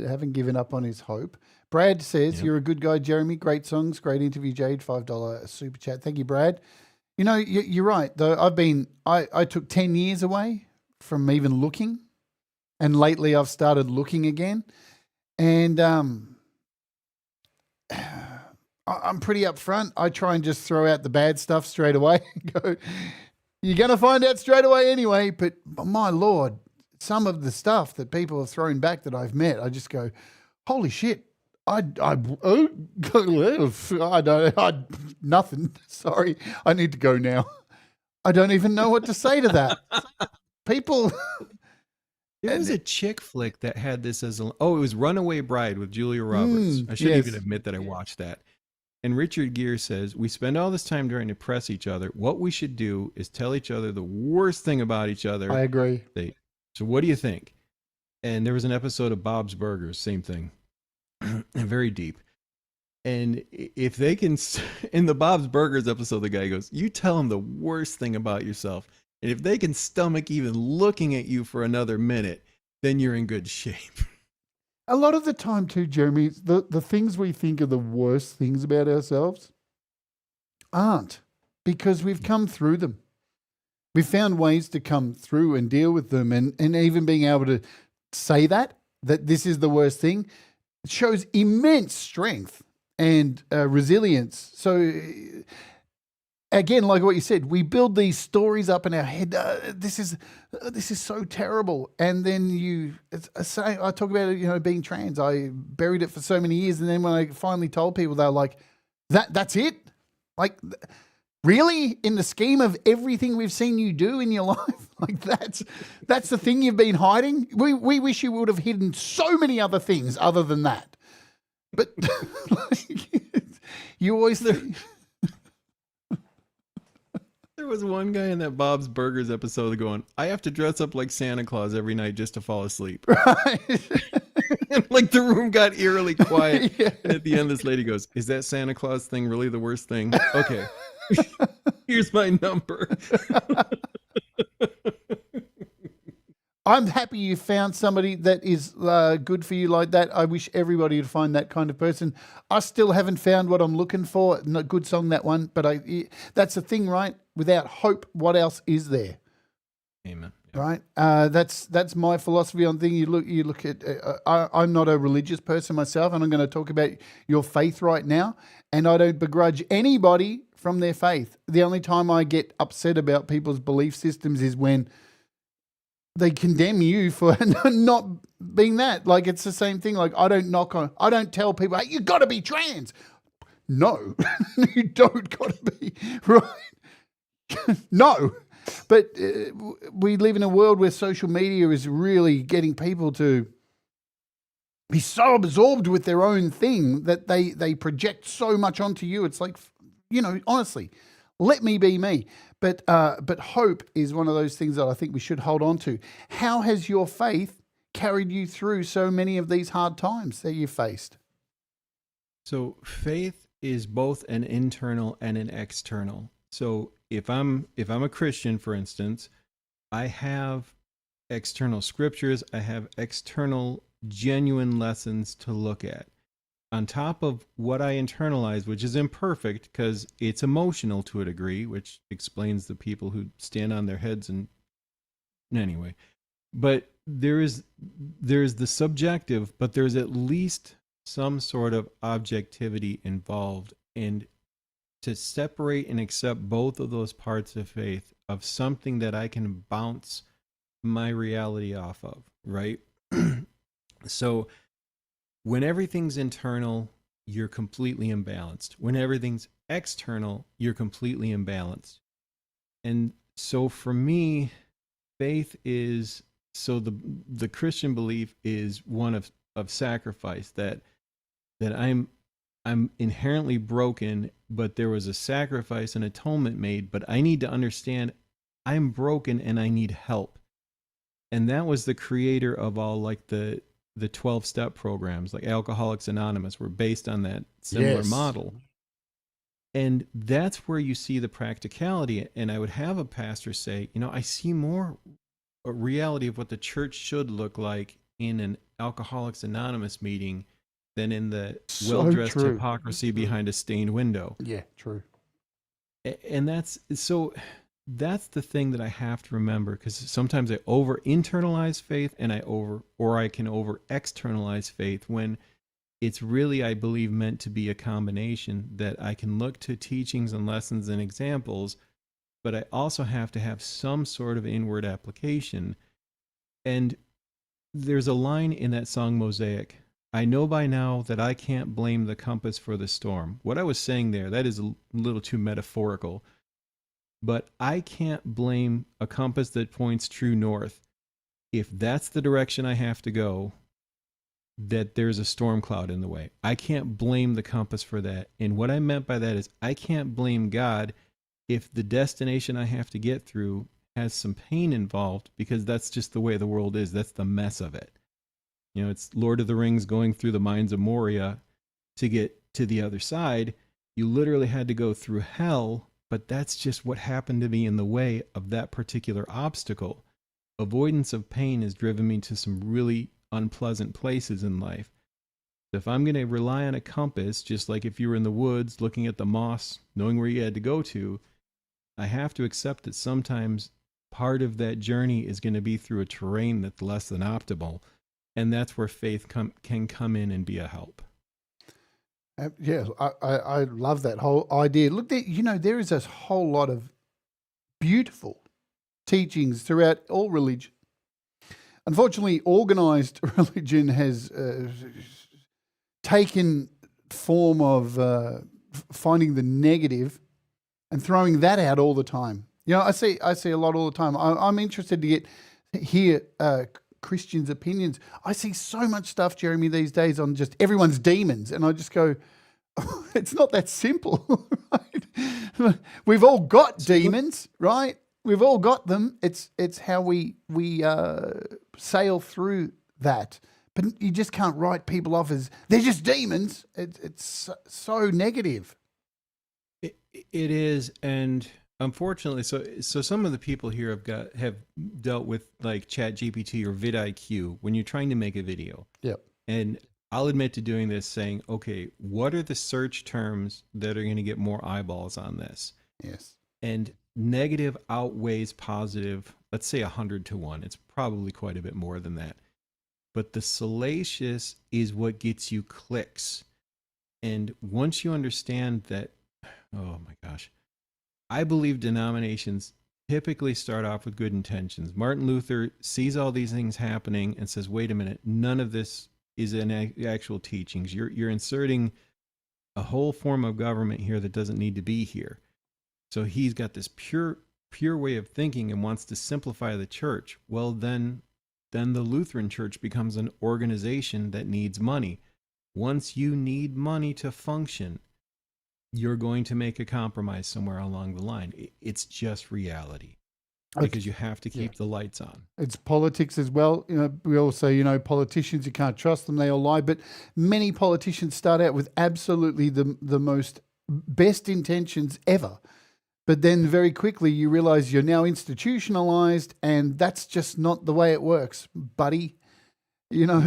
haven't given up on, is hope. Brad says, You're a good guy, Jeremy. Great songs, great interview, Jade. $5 super chat. Thank you, Brad. You're right, though. I took 10 years away from even looking. And lately I've started looking again. And I'm pretty upfront. I try and just throw out the bad stuff straight away. Go, you're going to find out straight away anyway. But my Lord, some of the stuff that people have thrown back that I've met, I just go, holy shit. Nothing. Sorry. I need to go now. I don't even know what to say to that. People. There was a chick flick that had this as it was Runaway Bride with Julia Roberts. I shouldn't even admit that I watched that. And Richard Gere says, we spend all this time trying to press each other. What we should do is tell each other the worst thing about each other. I agree. So what do you think? And there was an episode of Bob's Burgers, same thing. Very deep. And if they can, in the Bob's Burgers episode, the guy goes, you tell them the worst thing about yourself. And if they can stomach even looking at you for another minute, then you're in good shape. A lot of the time too, Jeremy, the things we think are the worst things about ourselves aren't, because we've come through them. We've found ways to come through and deal with them, and even being able to say that this is the worst thing shows immense strength and resilience. So again, like what you said, we build these stories up in our head. This is so terrible. And then I talk about it, being trans. I buried it for so many years. And then when I finally told people, they were like, that's it? Like, really? In the scheme of everything we've seen you do in your life? Like, that's the thing you've been hiding? We wish you would have hidden so many other things other than that. But you always think... There was one guy in that Bob's Burgers episode going, I have to dress up like Santa Claus every night just to fall asleep. Right. Like the room got eerily quiet. Yeah. And at the end, this lady goes, "Is that Santa Claus thing really the worst thing?" Okay. Here's my number. I'm happy you found somebody that is good for you like that. I wish everybody would find that kind of person. I still haven't found what I'm looking for. Not good song, that one, but that's the thing, right? Without hope, what else is there? Amen. Right. That's my philosophy on things. You look at. I'm not a religious person myself, and I'm going to talk about your faith right now. And I don't begrudge anybody from their faith. The only time I get upset about people's belief systems is when they condemn you for not being that. Like, it's the same thing. Like, I don't tell people, "Hey, you got to be trans." No, you don't got to be, right? No. But we live in a world where social media is really getting people to be so absorbed with their own thing that they project so much onto you. It's like, honestly, let me be me. But hope is one of those things that I think we should hold on to. How has your faith carried you through so many of these hard times that you've faced? So faith is both an internal and an external. So if I'm a Christian, for instance, I have external scriptures, I have external genuine lessons to look at. On top of what I internalize, which is imperfect because it's emotional to a degree, which explains the people who stand on their heads and anyway. But there's the subjective, but there's at least some sort of objectivity involved. And to separate and accept both of those parts of faith of something that I can bounce my reality off of, right? So when everything's internal, you're completely imbalanced. When everything's external, you're completely imbalanced. And so for me, faith is, so the Christian belief is one of sacrifice, that I'm inherently broken, but there was a sacrifice and atonement made, but I need to understand I'm broken and I need help. And that was the creator of all, like the 12-step programs, like Alcoholics Anonymous, were based on that similar model. And that's where you see the practicality. And I would have a pastor say, I see more a reality of what the church should look like in an Alcoholics Anonymous meeting than in the well-dressed hypocrisy behind a stained window. Yeah, true. And that's the thing that I have to remember, because sometimes I over-internalize faith and I can over-externalize faith when it's really, I believe, meant to be a combination that I can look to teachings and lessons and examples, but I also have to have some sort of inward application. And there's a line in that song Mosaic, "I know by now that I can't blame the compass for the storm." What I was saying there, that is a little too metaphorical. But I can't blame a compass that points true north if that's the direction I have to go, that there's a storm cloud in the way. I can't blame the compass for that. And what I meant by that is I can't blame God if the destination I have to get through has some pain involved, because that's just the way the world is. That's the mess of it. It's Lord of the Rings going through the mines of Moria to get to the other side. You literally had to go through hell, but that's just what happened to be in the way of that particular obstacle. Avoidance of pain has driven me to some really unpleasant places in life. If I'm going to rely on a compass, just like if you were in the woods looking at the moss, knowing where you had to go to, I have to accept that sometimes part of that journey is going to be through a terrain that's less than optimal. And that's where faith can come in and be a help. Yeah, I love that whole idea. Look, there is a whole lot of beautiful teachings throughout all religion. Unfortunately, organized religion has taken form of finding the negative and throwing that out all the time. I see a lot all the time. I'm interested to hear Christians' opinions. I see so much stuff, Jeremy, these days on just everyone's demons, and I just go, oh, it's not that simple, right? We've all got demons, right? We've all got them. It's how we sail through that. but you just can't write people off as they're just demons. It's so negative. It is, and unfortunately, so some of the people here have dealt with like ChatGPT or vidIQ when you're trying to make a video. Yep. And I'll admit to doing this, saying, okay, what are the search terms that are going to get more eyeballs on this? Yes. And negative outweighs positive, let's say 100 to 1. It's probably quite a bit more than that. But the salacious is what gets you clicks. And once you understand that, oh my gosh, I believe denominations typically start off with good intentions. Martin Luther sees all these things happening and says, wait a minute, none of this is in actual teachings. You're inserting a whole form of government here that doesn't need to be here. So he's got this pure way of thinking and wants to simplify the church. Well, then the Lutheran Church becomes an organization that needs money. Once you need money to function, you're going to make a compromise somewhere along the line. It's just reality, because you have to keep the lights on. It's politics as well. You know, we all say, you know, politicians, you can't trust them, they all lie. But many politicians start out with absolutely the most best intentions ever. But then very quickly you realize you're now institutionalized, and that's just not the way it works, buddy. You know,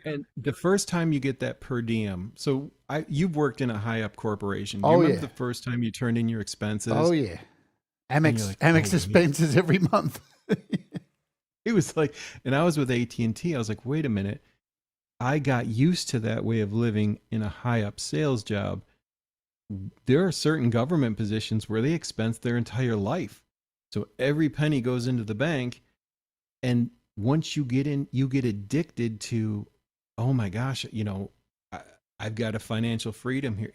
and the first time you get that per diem, so you've worked in a high up corporation. Do you remember the first time you turned in your expenses? Oh yeah, Amex expenses every month. It was like, and I was with AT&T. I was like, wait a minute, I got used to that way of living in a high up sales job. There are certain government positions where they expense their entire life, so every penny goes into the bank, and once you get in, you get addicted to, oh my gosh, you know, I've got a financial freedom here.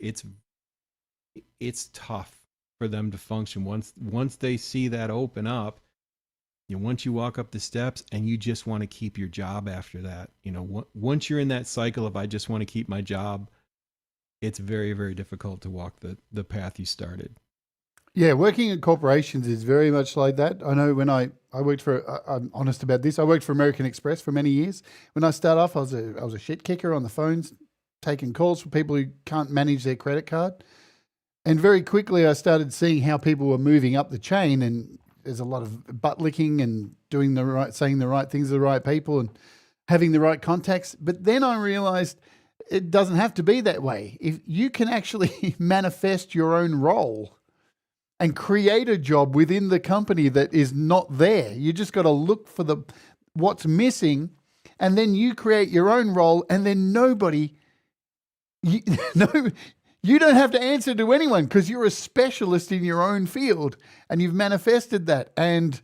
It's tough for them to function once they see that open up. You know, once you walk up the steps and you just want to keep your job after that, you know, once you're in that cycle of I just want to keep my job, it's very, very difficult to walk the path you started. Yeah, working in corporations is very much like that. I know when I worked for, I'm honest about this, I worked for American Express for many years. When I started off, I was a shit kicker on the phones, taking calls for people who can't manage their credit card. And very quickly I started seeing how people were moving up the chain, and there's a lot of butt licking and saying the right things to the right people and having the right contacts. But then I realized it doesn't have to be that way. If you can actually manifest your own role and create a job within the company that is not there. You just got to look for what's missing, and then you create your own role, and then you don't have to answer to anyone because you're a specialist in your own field and you've manifested that. And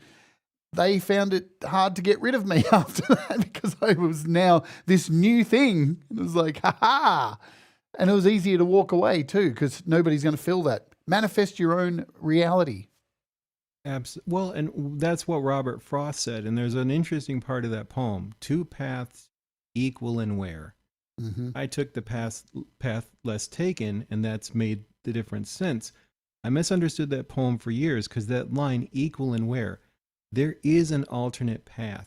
they found it hard to get rid of me after that because I was now this new thing. It was like, ha-ha. And it was easier to walk away too because nobody's going to fill that. Manifest your own reality. Absolutely. Well, and that's what Robert Frost said. And there's an interesting part of that poem. Two paths equal in where. Mm-hmm. I took the path less taken, and that's made the difference since. I misunderstood that poem for years because that line, equal in where. There is an alternate path,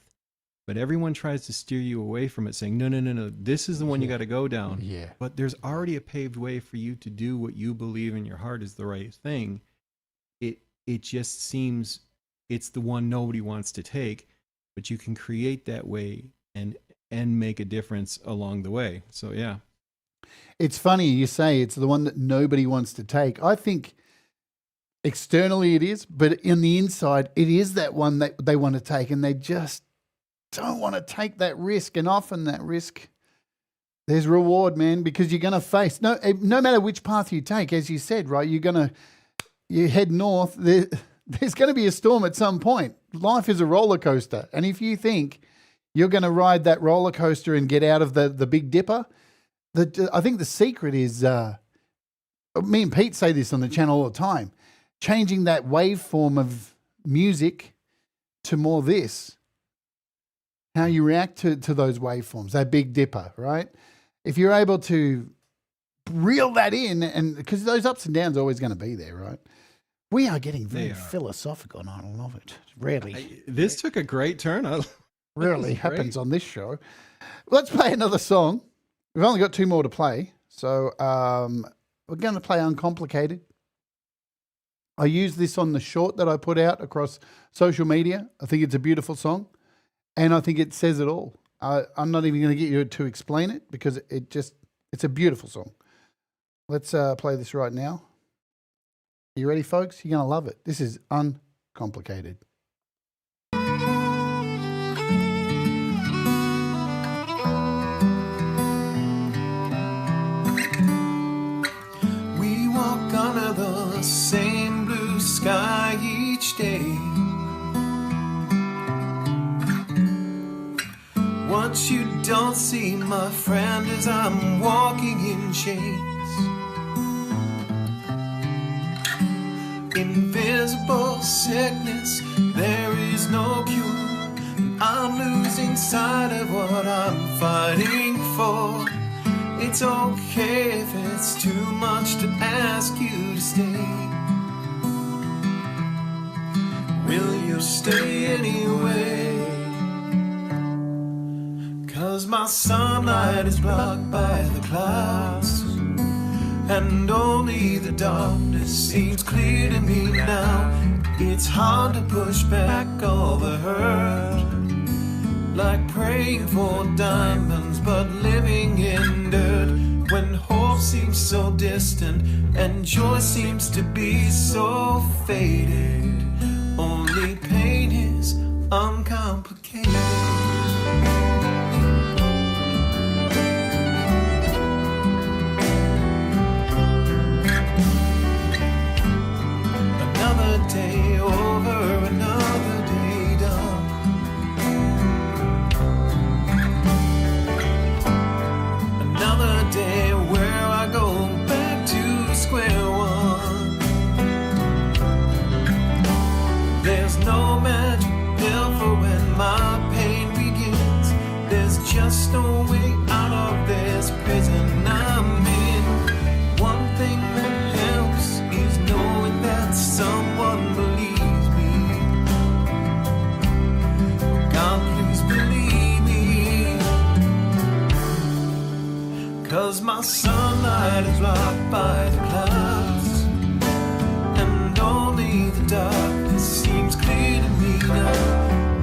but everyone tries to steer you away from it, saying, no, this is the one you got to go down. Yeah. But there's already a paved way for you to do what you believe in your heart is the right thing. It just seems it's the one nobody wants to take, but you can create that way and make a difference along the way. So, yeah. It's funny you say it's the one that nobody wants to take. I think externally it is, but in the inside, it is that one that they want to take, and they just don't want to take that risk. And often that risk, there's reward, man, because you're going to face, no matter which path you take, as you said, right, you head north, there's going to be a storm at some point. Life is a roller coaster. And if you think you're going to ride that roller coaster and get out of the Big Dipper, I think the secret is, me and Pete say this on the channel all the time, changing that waveform of music to more this. How you react to those waveforms, that Big Dipper, right? If you're able to reel that in, and because those ups and downs are always going to be there, right? We are getting very philosophical, and I love it. Rarely. This took a great turn. Rarely That's great. happens on this show. Let's play another song. We've only got 2 more to play. So we're going to play Uncomplicated. I used this on the short that I put out across social media. I think it's a beautiful song. And I think it says it all. I'm not even going to get you to explain it because it's a beautiful song. Let's play this right now. You ready, folks? You're going to love it. This is Uncomplicated. We walk under the same blue sky each day. What you don't see, my friend, is I'm walking in chains. Invisible sickness, there is no cure. I'm losing sight of what I'm fighting for. It's okay if it's too much to ask you to stay. Will you stay anyway? 'Cause my sunlight is blocked by the clouds, and only the darkness seems clear to me now. It's hard to push back all the hurt, like praying for diamonds but living in dirt. When hope seems so distant and joy seems to be so faded, only pain is uncomplicated. Day over, another day done. Another day where I go back to square one. There's no magic pill for when my pain begins. There's just no way out of this prison I'm in. One thing that helps is knowing that someone believes me. God, please believe me. 'Cause my sunlight is blocked by the clouds, and only the darkness seems clear to me now.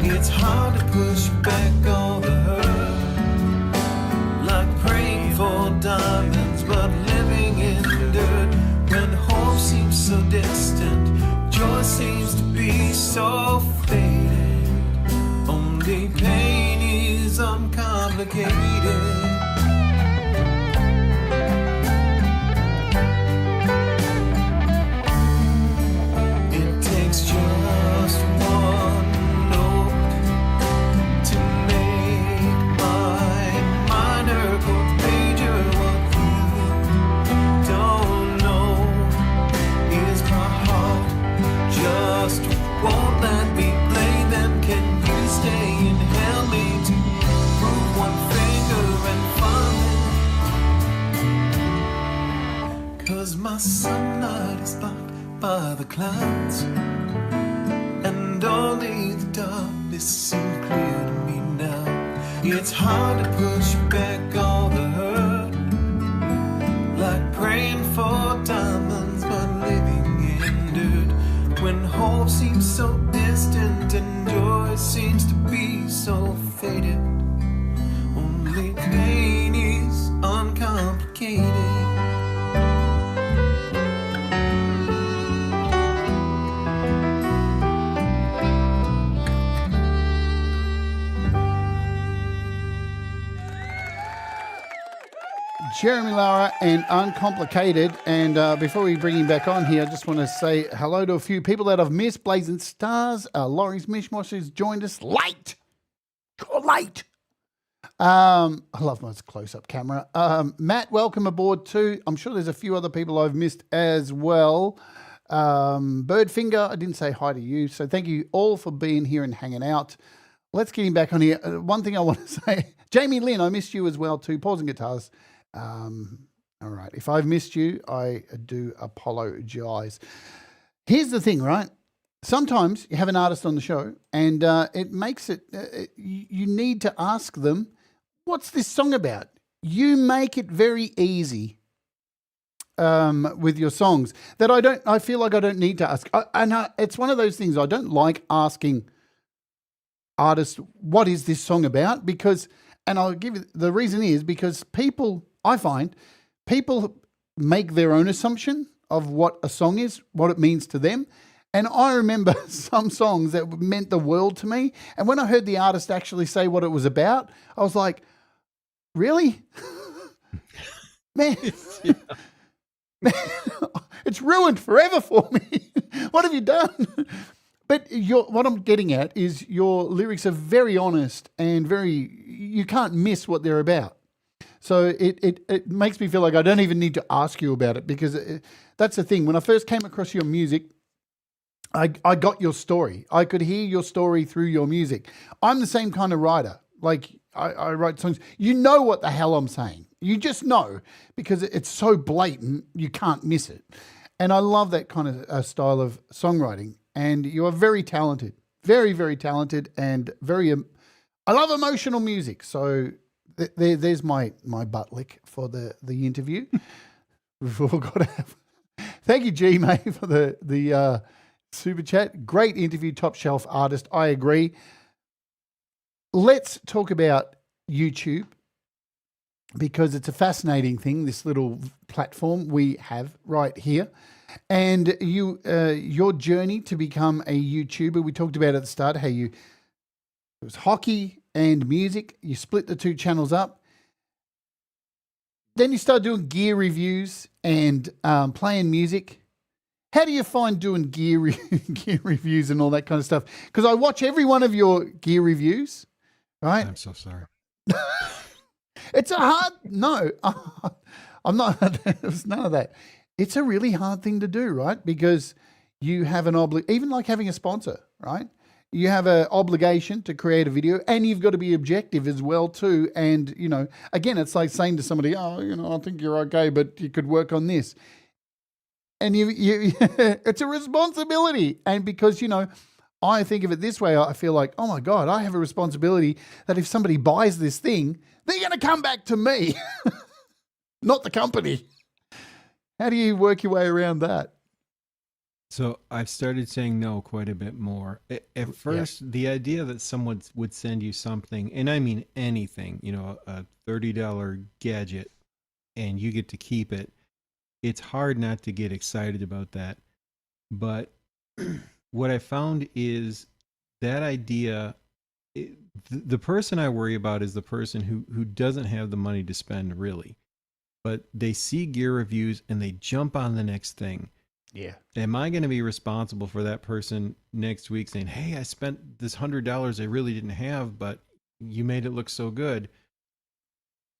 It's hard to push back all the hurt, like praying for diamonds but living in dirt. When hope seems so distant, joy seems to be so faded, only pain is uncomplicated. It takes just one note to make my minor chord major. What you don't know is my heart just won't let me play. Then can you stay and help me to move one finger and find it? 'Cause my sunlight is blocked by the clouds, and only the darkness seems clear to me now. It's hard to push back all the hurt, like praying for diamonds but living in dirt. When hope seems so distant and joy seems to be so faded, only pain is uncomplicated. Jeremy Lara and Uncomplicated. And before we bring him back on here, I just want to say hello to a few people that I've missed. Blazing Stars, Laurie's Mishmosh has joined us late. You're late. I love my close-up camera. Matt, welcome aboard too. I'm sure there's a few other people I've missed as well. Birdfinger, I didn't say hi to you. So thank you all for being here and hanging out. Let's get him back on here. One thing I want to say, Jamie Lynn, I missed you as well too. Pausing guitars. All right. If I've missed you, I do apologize. Here's the thing, right? sometimes you have an artist on the show and it makes it, you need to ask them, what's this song about? You make it very easy with your songs that I feel like I don't need to ask. It's one of those things I don't like asking artists, what is this song about? Because, and I'll give you, the reason is because I find people make their own assumption of what a song is, what it means to them. And I remember some songs that meant the world to me. And when I heard the artist actually say what it was about, I was like, really? Man. Man, it's ruined forever for me. What have you done? But what I'm getting at is your lyrics are very honest and you can't miss what they're about. So it makes me feel like I don't even need to ask you about it because that's the thing. When I first came across your music, I got your story. I could hear your story through your music. I'm the same kind of writer. Like I write songs. You know what the hell I'm saying. You just know because it's so blatant, you can't miss it. And I love that kind of style of songwriting. And you are very talented, very, very talented and very, I love emotional music. So there's my butt lick for the interview. We've all got to have. Thank you, G, mate, for the super chat. Great interview, top shelf artist. I agree. Let's talk about YouTube because it's a fascinating thing, this little platform we have right here. And your journey to become a YouTuber, we talked about at the start how it was hockey and music. You split the two channels up. Then you start doing gear reviews and playing music. How do you find doing gear reviews and all that kind of stuff? Because I watch every one of your gear reviews, right? I'm so sorry. It's no, I'm not, there's none of that. It's a really hard thing to do, right? Because you have even like having a sponsor, right? You have an obligation to create a video and you've got to be objective as well too. And, again, it's like saying to somebody, I think you're okay, but you could work on this. And it's a responsibility. And because, I think of it this way, I feel like, oh my God, I have a responsibility that if somebody buys this thing, they're going to come back to me, not the company. How do you work your way around that? So I've started saying no quite a bit more. At first, the idea that someone would send you something, and I mean anything, a $30 gadget, and you get to keep it, it's hard not to get excited about that. But what I found is that idea, the person I worry about is the person who doesn't have the money to spend really, but they see gear reviews and they jump on the next thing. Yeah. Am I going to be responsible for that person next week saying, hey, I spent this $100 I really didn't have, but you made it look so good?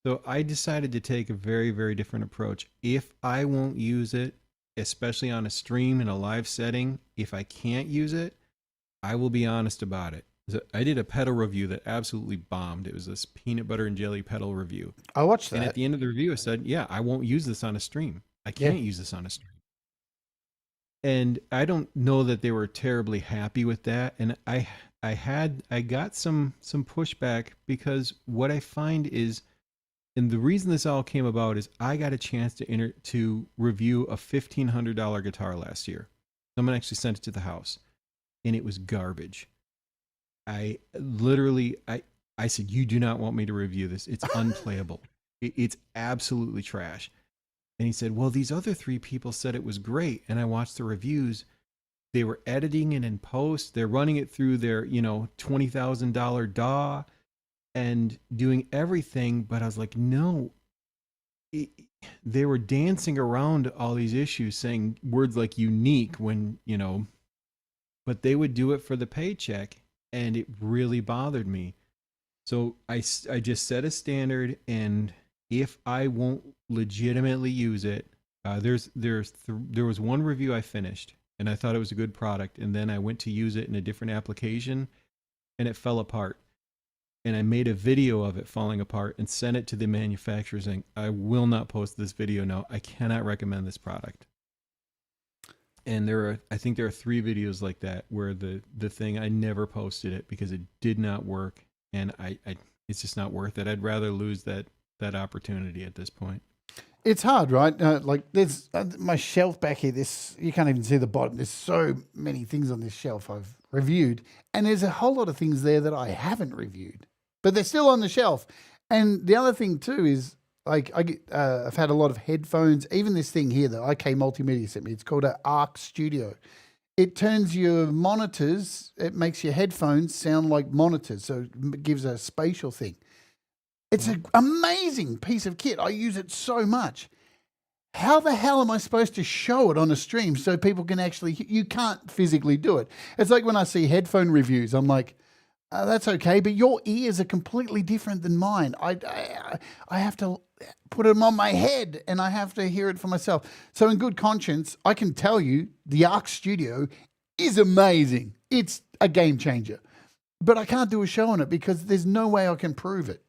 So I decided to take a very, very different approach. If I won't use it, especially on a stream in a live setting, if I can't use it, I will be honest about it. I did a pedal review that absolutely bombed. It was this peanut butter and jelly pedal review. I watched that. And at the end of the review, I said, yeah, I won't use this on a stream. I can't use this on a stream. And I don't know that they were terribly happy with that. And I got some pushback because what I find is, and the reason this all came about is I got a chance to review a $1,500 guitar last year. Someone actually sent it to the house, and it was garbage. I said, you do not want me to review this. It's unplayable. It's absolutely trash. And he said, well, these other 3 people said it was great. And I watched the reviews. They were editing it in post. They're running it through their, $20,000 DAW and doing everything. But I was like, no. They were dancing around all these issues, saying words like unique when, but they would do it for the paycheck. And it really bothered me. So I just set a standard, and if I won't legitimately use it, there was one review I finished, and I thought it was a good product, and then I went to use it in a different application, and it fell apart. And I made a video of it falling apart and sent it to the manufacturer saying, I will not post this video now. I cannot recommend this product. And I think there are 3 videos like that where the thing, I never posted it because it did not work, and it's just not worth it. I'd rather lose that opportunity at this point. It's hard, right? Like there's my shelf back here. You can't even see the bottom. There's so many things on this shelf I've reviewed, and there's a whole lot of things there that I haven't reviewed, but they're still on the shelf. And the other thing too is, like, I've had a lot of headphones. Even this thing here that IK Multimedia sent me. It's called an Arc Studio. It turns your monitors. It makes your headphones sound like monitors, so it gives a spatial thing. It's an amazing piece of kit. I use it so much. How the hell am I supposed to show it on a stream so people can actually... You can't physically do it. It's like when I see headphone reviews, I'm like, that's okay, but your ears are completely different than mine. I have to put them on my head and I have to hear it for myself. So in good conscience, I can tell you the Arc Studio is amazing. It's a game changer. But I can't do a show on it because there's no way I can prove it.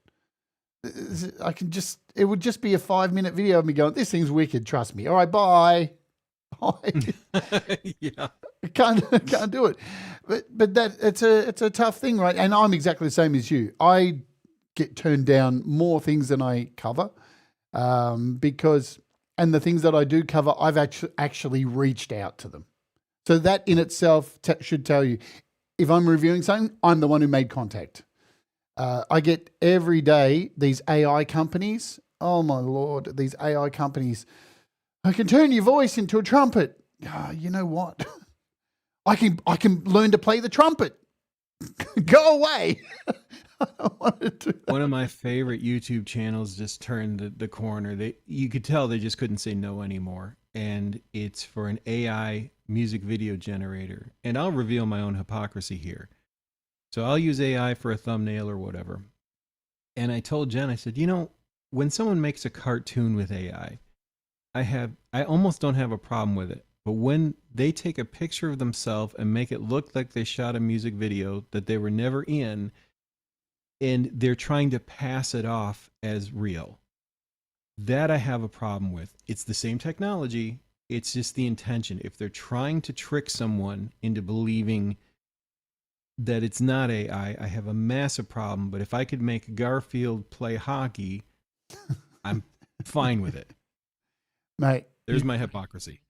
It would just be a 5-minute video of me going, this thing's wicked, trust me. All right, bye. Yeah. Can't do it. But that it's a tough thing, right? And I'm exactly the same as you. I get turned down more things than I cover, because the things that I do cover, I've actually reached out to them. So that in itself should tell you, if I'm reviewing something, I'm the one who made contact. I get every day these AI companies. Oh my Lord, these AI companies. I can turn your voice into a trumpet. You know what? I can learn to play the trumpet. Go away. I don't want to do that. One of my favorite YouTube channels just turned the corner. You could tell they just couldn't say no anymore. And it's for an AI music video generator. And I'll reveal my own hypocrisy here. So I'll use AI for a thumbnail or whatever. And I told Jen, I said, when someone makes a cartoon with AI, I almost don't have a problem with it. But when they take a picture of themselves and make it look like they shot a music video that they were never in, and they're trying to pass it off as real, that I have a problem with. It's the same technology. It's just the intention. If they're trying to trick someone into believing that it's not AI, I have a massive problem. But if I could make Garfield play hockey, I'm fine with it. Mate. There's my hypocrisy.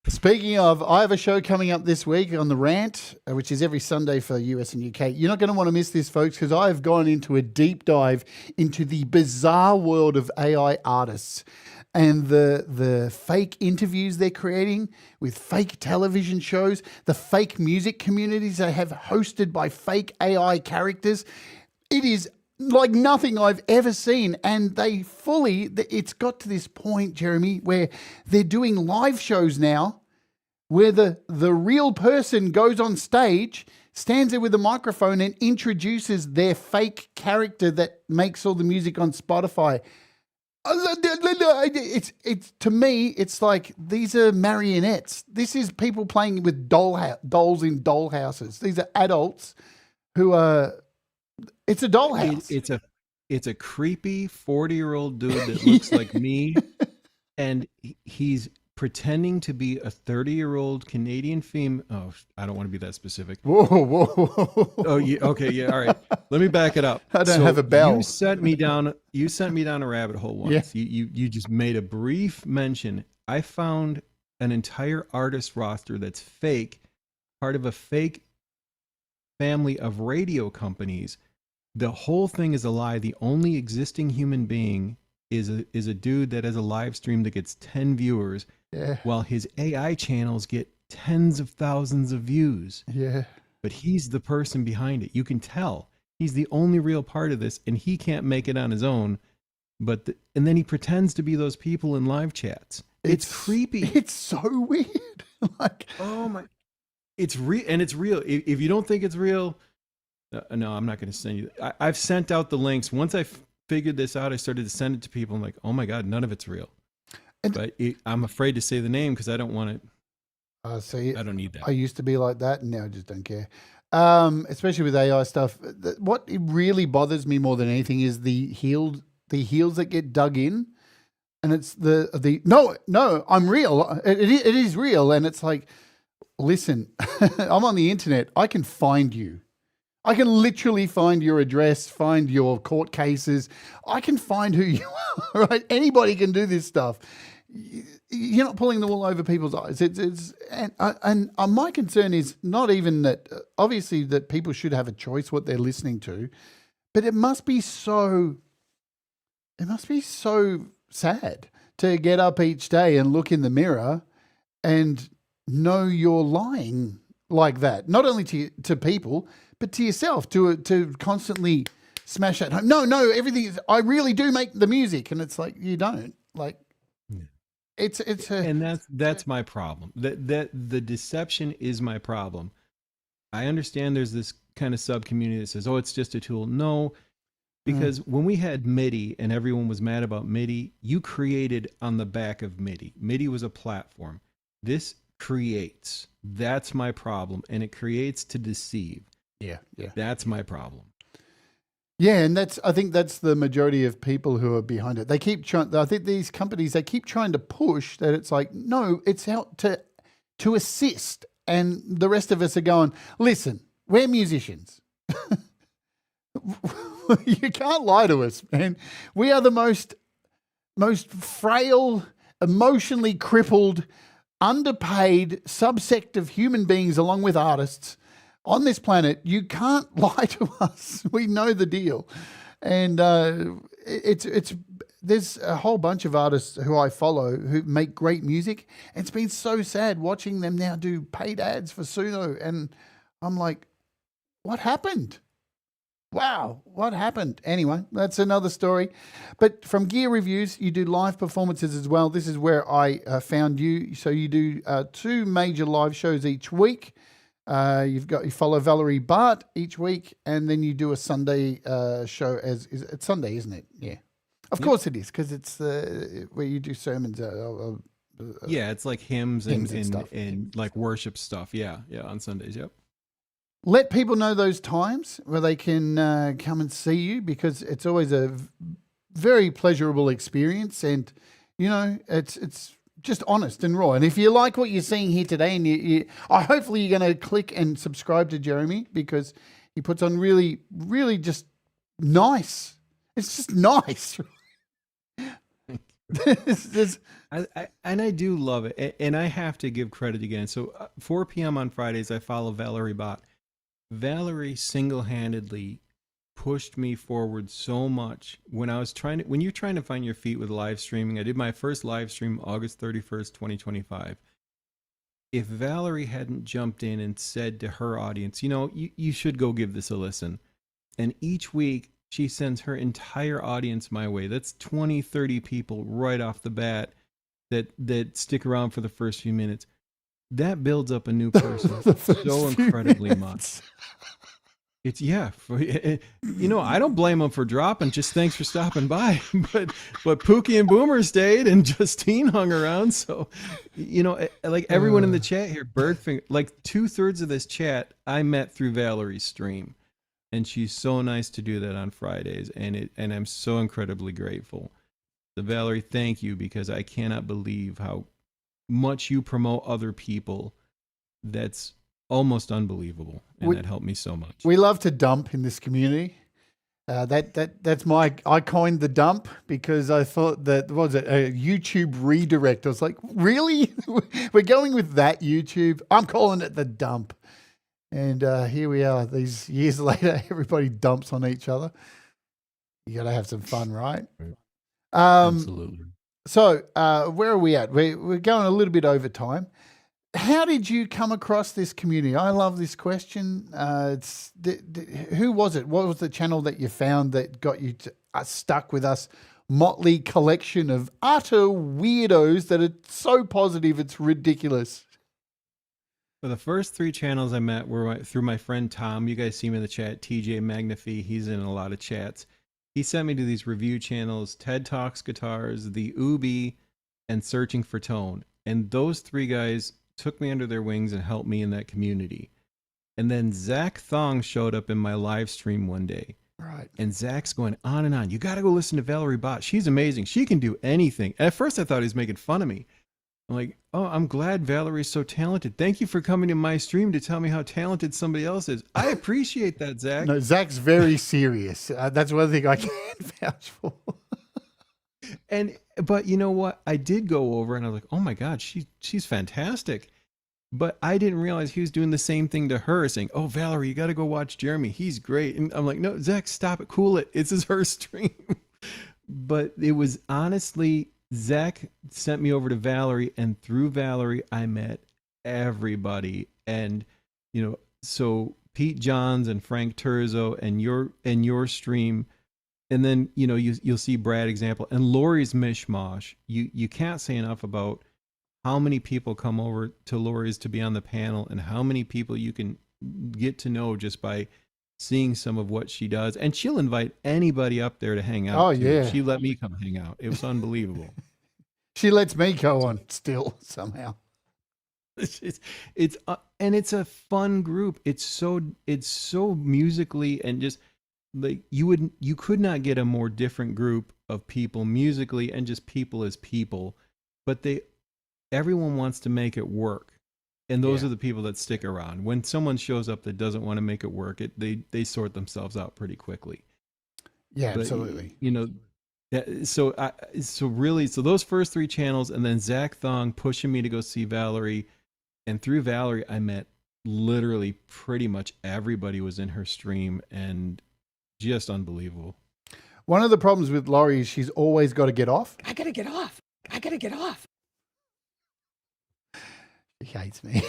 Speaking of, I have a show coming up this week on The Rant, which is every Sunday for US and UK. You're not going to want to miss this, folks, because I've gone into a deep dive into the bizarre world of AI artists and the fake interviews they're creating with fake television shows, the fake music communities they have hosted by fake AI characters. It is like nothing I've ever seen. And it's got to this point, Jeremy, where they're doing live shows now where the real person goes on stage, stands there with a microphone and introduces their fake character that makes all the music on Spotify. It's to me, it's like these are marionettes. This is people playing with dolls in doll houses. These are adults who are... It's a dollhouse. It's a creepy 40-year-old dude that looks like me, and he's pretending to be a 30-year-old Canadian female. Oh, I don't want to be that specific. Whoa. Oh, yeah, okay, yeah, all right. Let me back it up. I don't have a bell. You sent me down a rabbit hole once. Yeah. You just made a brief mention. I found an entire artist roster that's fake, part of a fake family of radio companies. The whole thing is a lie. The only existing human being is a dude that has a live stream that gets 10 viewers, while his AI channels get tens of thousands of views. Yeah. But he's the person behind it. You can tell he's the only real part of this, and he can't make it on his own. And then he pretends to be those people in live chats. It's creepy. It's so weird. Like, oh my, it's real, and it's real. If you don't think it's real, no, I'm not going to send you. I've sent out the links. Once I figured this out, I started to send it to people. I'm like, oh my God, none of it's real. But I'm afraid to say the name because I don't want it. See, I don't need that. I used to be like that, and now I just don't care. Especially with AI stuff. What really bothers me more than anything is the heels that get dug in, and it's the no, I'm real. It is real, and it's like, listen, I'm on the internet. I can find you. I can literally find your address, find your court cases. I can find who you are, right? Anybody can do this stuff. You're not pulling the wool over people's eyes. And my concern is not even that, obviously, that people should have a choice what they're listening to, but it must be so sad to get up each day and look in the mirror and know you're lying like that, not only to people, but to yourself, to constantly smash that home. No, everything is, I really do make the music. And it's like, you don't. Like, and that's my problem. That the deception is my problem. I understand there's this kind of sub community that says, oh, it's just a tool. No, because when we had MIDI and everyone was mad about MIDI, you created on the back of MIDI. MIDI was a platform. This creates. That's my problem. And it creates to deceive. Yeah. That's my problem. Yeah, and I think that's the majority of people who are behind it. They keep trying. I think these companies, they keep trying to push that it's like, no, it's out to assist, and the rest of us are going, listen, we're musicians. You can't lie to us, man. We are the most frail, emotionally crippled, underpaid subsect of human beings, along with artists on this planet. You can't lie to us. We know the deal. And there's a whole bunch of artists who I follow who make great music. And it's been so sad watching them now do paid ads for Suno. And I'm like, what happened? Wow, what happened? Anyway, that's another story. But from Gear Reviews, you do live performances as well. This is where I found you. So you do 2 major live shows each week. You follow Valerie Bart each week, and then you do a Sunday show. It's Sunday, isn't it? Yeah, of course it is, because it's where you do sermons. Yeah, it's like hymns and stuff. And like worship stuff. Yeah, on Sundays. Yep. Let people know those times where they can come and see you, because it's always a very pleasurable experience, and it's just honest and raw. And if you like what you're seeing here today, and hopefully you're going to click and subscribe to Jeremy, because he puts on really, really just nice. It's just nice. I do love it, and I have to give credit again. So 4 p.m. on Fridays, I follow Valerie Bott. Valerie single-handedly pushed me forward so much when you're trying to find your feet with live streaming. I did my first live stream August 31st, 2025. If Valerie hadn't jumped in and said to her audience, you should go give this a listen. And each week she sends her entire audience my way. That's 20, 30 people right off the bat that stick around for the first few minutes. That builds up a new person so incredibly much. It's I don't blame them for dropping. Just thanks for stopping by. But Pookie and Boomer stayed, and Justine hung around. So, like everyone in the chat here, Birdfinger, like 2/3 of this chat I met through Valerie's stream, and she's so nice to do that on Fridays, and I'm so incredibly grateful. So Valerie, thank you, because I cannot believe how much you promote other people. That's almost unbelievable, and that helped me so much. We love to dump in this community. I coined the dump, because I thought that, what was it, a YouTube redirect. I was like, really? We're going with that YouTube? I'm calling it the dump. And here we are, these years later, everybody dumps on each other. You got to have some fun, right? Absolutely. So where are we at? We're going a little bit over time. How did you come across this community? I love this question. Who was it? What was the channel that you found that got you stuck with us? Motley collection of utter weirdos that are so positive it's ridiculous. For the first 3 channels I met were through my friend Tom. You guys see him in the chat, TJ Magnify. He's in a lot of chats. He sent me to these review channels, TED Talks Guitars, The Ubi, and Searching for Tone. And those 3 guys took me under their wings and helped me in that community. And then Zach Thong showed up in my live stream one day. Right. And Zach's going on and on. You got to go listen to Valerie Bott. She's amazing. She can do anything. At first I thought he was making fun of me. I'm like, oh, I'm glad Valerie's so talented. Thank you for coming to my stream to tell me how talented somebody else is. I appreciate that, Zach. No, Zach's very serious. That's one thing I can vouch for. But you know what? I did go over and I was like, oh my God, she's fantastic. But I didn't realize he was doing the same thing to her, saying, oh, Valerie, you got to go watch Jeremy. He's great. And I'm like, no, Zach, stop it. Cool it. It's her stream. But it was honestly, Zach sent me over to Valerie, and through Valerie, I met everybody. And, so Pete Johns and Frank Turzo and your stream. And then, you'll see Brad example and Lori's Mishmash. You can't say enough about how many people come over to Lori's to be on the panel and how many people you can get to know just by seeing some of what she does. And she'll invite anybody up there to hang out. Oh, yeah. She let me come hang out. It was unbelievable. She lets me go on still somehow. It's and it's a fun group. It's so musically and just like you could not get a more different group of people musically and just people as people, but everyone wants to make it work. And those are the people that stick around. When someone shows up that doesn't want to make it work, they sort themselves out pretty quickly. Yeah, But, absolutely. so those first three channels, and then Zach Thong pushing me to go see Valerie, and through Valerie, I met literally pretty much everybody was in her stream, and just unbelievable. One of the problems with Laurie is she's always got to get off. I gotta get off. I gotta get off. She hates me.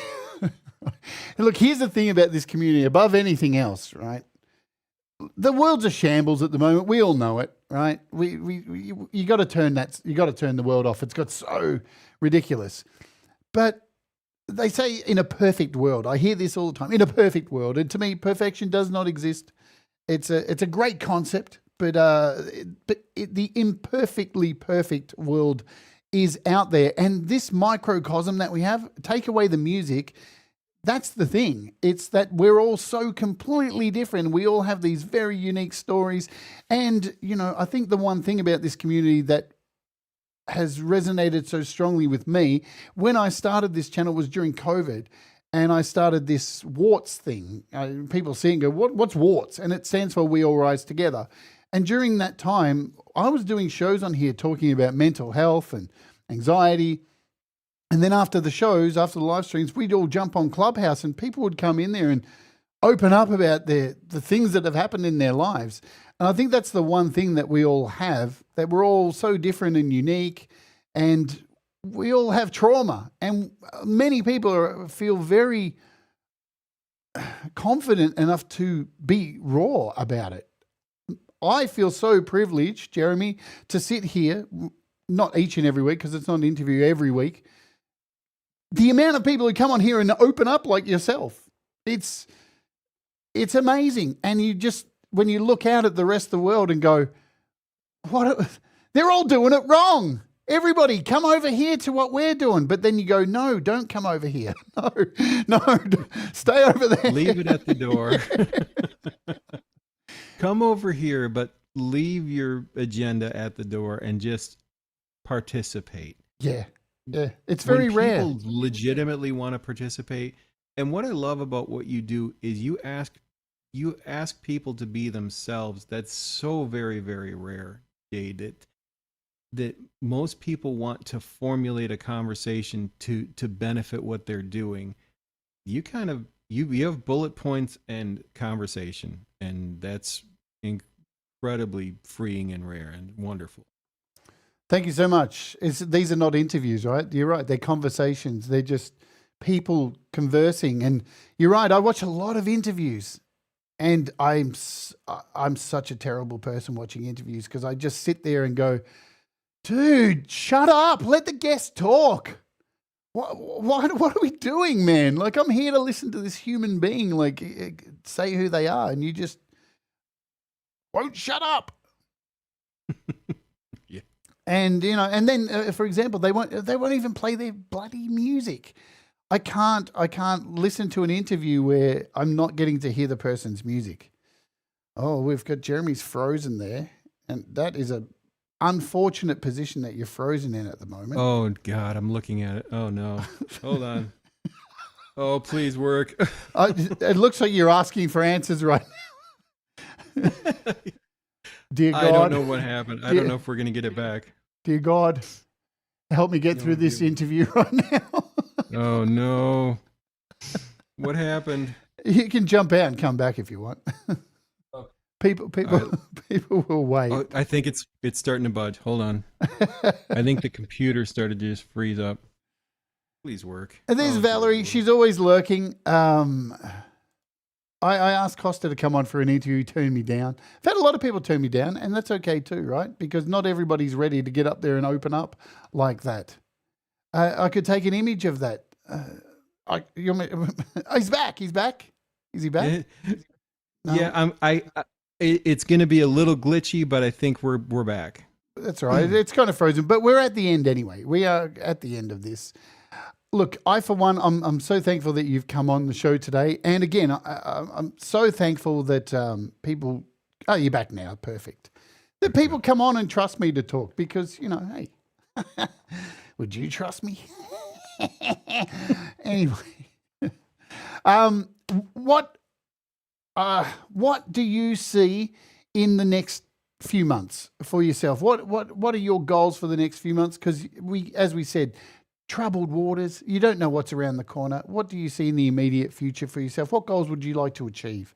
Look, here's the thing about this community, above anything else, right? The world's a shambles at the moment. We all know it, right? You got to turn the world off. It's got so ridiculous. But they say in a perfect world, I hear this all the time, in a perfect world. And to me, perfection does not exist. It's a great concept, but the imperfectly perfect world is out there. And this microcosm that we have, take away the music, that's the thing. It's that we're all so completely different. We all have these very unique stories. And, I think the one thing about this community that has resonated so strongly with me, when I started this channel was during COVID, and I started this warts thing. People see it and go, what's warts? And it stands for We All Rise Together. And during that time, I was doing shows on here talking about mental health and anxiety. And then after the shows, after the live streams, we'd all jump on Clubhouse and people would come in there and open up about the things that have happened in their lives. And I think that's the one thing that we all have, that we're all so different and unique, and we all have trauma. And many people feel very confident enough to be raw about it. I feel so privileged, Jeremy, to sit here, not each and every week, because it's not an interview every week. The amount of people who come on here and open up like yourself, it's amazing. And you just, when you look out at the rest of the world and go, they're all doing it wrong. Everybody come over here to what we're doing. But then you go, no, don't come over here. No, stay over there. Leave it at the door. Come over here, but leave your agenda at the door and just participate. Yeah. It's very rare. People legitimately want to participate. And what I love about what you do is you ask people to be themselves. That's so very, very rare, Jade, that most people want to formulate a conversation to benefit what they're doing. You have bullet points and conversation, and that's incredibly freeing and rare and wonderful. Thank you so much. These are not interviews, right? You're right. They're conversations. They're just people conversing. And you're right. I watch a lot of interviews, and I'm such a terrible person watching interviews because I just sit there and go, dude, shut up. Let the guest talk. What are we doing, man? Like, I'm here to listen to this human being, like, say who they are, and you just won't shut up. Yeah. And, and then, for example, they won't even play their bloody music. I can't listen to an interview where I'm not getting to hear the person's music. Oh, we've got Jeremy's frozen there. And that is a unfortunate position that you're frozen in at the moment. Oh God, I'm looking at it. Oh no. Hold on. Oh, please work. It looks like you're asking for answers right now. Dear God. I don't know what happened. I don't know if we're going to get it back. Dear God, help me get through this interview right now. Oh no. What happened? You can jump out and come back if you want. People will wait. Oh, I think it's starting to budge. Hold on. I think the computer started to just freeze up. Please work. And there's Oh, Valerie. Lord. She's always lurking. I asked Costa to come on for an interview. He turned me down. I've had a lot of people turn me down, and that's okay too, right? Because not everybody's ready to get up there and open up like that. I could take an image of that. He's back. He's back. Is he back? No? Yeah, it's going to be a little glitchy, but I think we're back. That's all right. It's kind of frozen, but we're at the end anyway. We are at the end of this. Look, I, for one, I'm so thankful that you've come on the show today. And again, I'm so thankful that people, oh, you're back now. Perfect. That people come on and trust me to talk because, you know, hey, would you trust me? Anyway, what do you see in the next few months for yourself? What are your goals for the next few months? Because as we said, troubled waters. You don't know what's around the corner. What do you see in the immediate future for yourself? What goals would you like to achieve?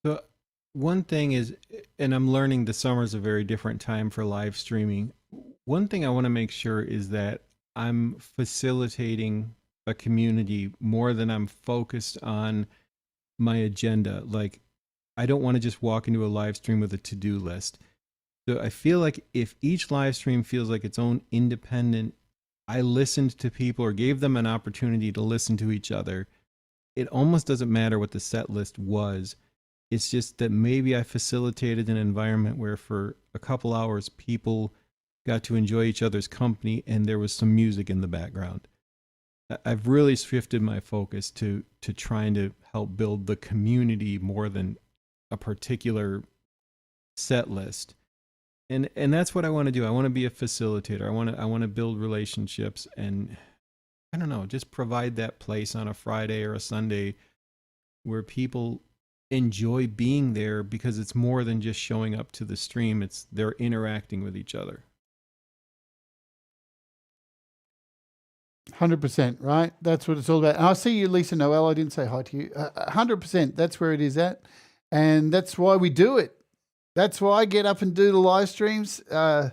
So one thing is, and I'm learning the summer is a very different time for live streaming. One thing I want to make sure is that I'm facilitating a community more than I'm focused on my agenda. Like, I don't want to just walk into a live stream with a to-do list. So I feel like if each live stream feels like its own independent, I listened to people or gave them an opportunity to listen to each other. It almost doesn't matter what the set list was. It's just that maybe I facilitated an environment where for a couple hours people got to enjoy each other's company and there was some music in the background. I've really shifted my focus to trying to help build the community more than a particular set list. And that's what I want to do. I want to be a facilitator. I want to build relationships and I don't know, just provide that place on a Friday or a Sunday where people enjoy being there because it's more than just showing up to the stream. It's they're interacting with each other. 100%, right? That's what it's all about. And I see you, Lisa Noel. I didn't say hi to you. 100%. That's where it is at. And that's why we do it. That's why I get up and do the live streams. Man,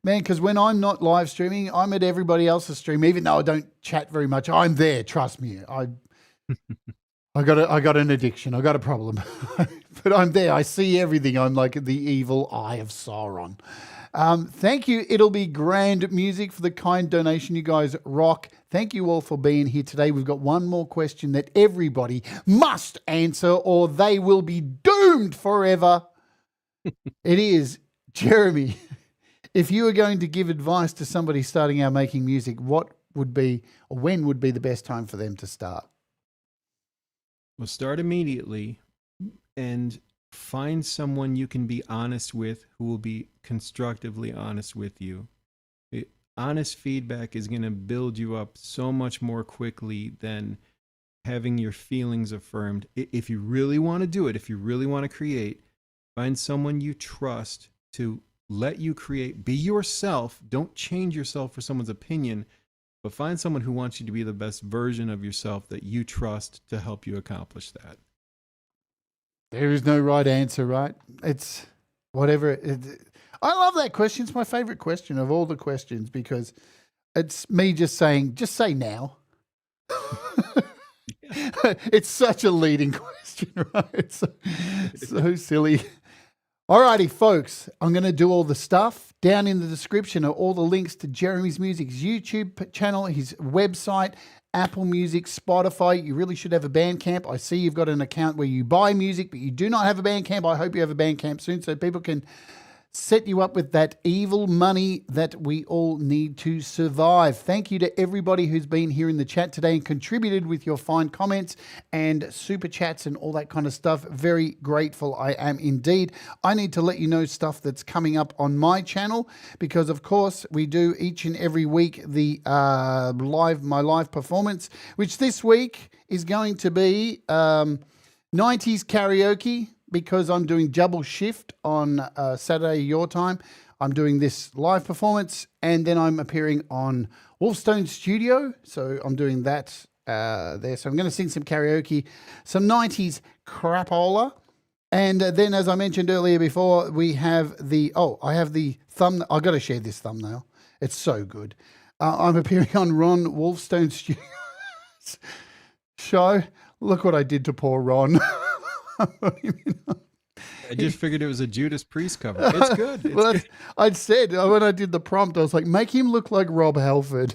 because when I'm not live streaming, I'm at everybody else's stream, even though I don't chat very much. I'm there, trust me. I got an addiction. I got a problem. But I'm there. I see everything. I'm like the evil eye of Sauron. Thank you. It'll be grand music for the kind donation. You guys rock. Thank you all for being here today. We've got one more question that everybody must answer or they will be doomed forever. It is, Jeremy, if you were going to give advice to somebody starting out making music, what would be, or when would be the best time for them to start? Well, start immediately and find someone you can be honest with who will be constructively honest with you. Honest feedback is going to build you up so much more quickly than having your feelings affirmed. If you really want to do it, if you really want to create, find someone you trust to let you create. Be yourself. Don't change yourself for someone's opinion, but find someone who wants you to be the best version of yourself that you trust to help you accomplish that. There is no right answer, right? It's whatever. I love that question. It's my favorite question of all the questions because it's me just saying, just say now. It's such a leading question, right? It's so silly. Alrighty, folks, I'm going to do all the stuff. Down in the description are all the links to Jeremy's music, his YouTube channel, his website, Apple Music, Spotify. You really should have a Bandcamp. I see you've got an account where you buy music, but you do not have a Bandcamp. I hope you have a Bandcamp soon so people can set you up with that evil money that we all need to survive. Thank you to everybody who's been here in the chat today and contributed with your fine comments and super chats and all that kind of stuff. Very grateful I am indeed. I need to let you know stuff that's coming up on my channel because, of course, we do each and every week the my live performance, which this week is going to be 90s karaoke. Because I'm doing double shift on Saturday your time. I'm doing this live performance and then I'm appearing on Wolfstone Studio. So I'm doing that there. So I'm going to sing some karaoke, some 90s crapola. And then as I mentioned earlier before, we have I have the thumb. I've got to share this thumbnail. It's so good. I'm appearing on Ron Wolfstone Studio's show. Look what I did to poor Ron. I just figured it was a Judas Priest cover. It's good. It's good. I'd said when I did the prompt, I was like, make him look like Rob Halford.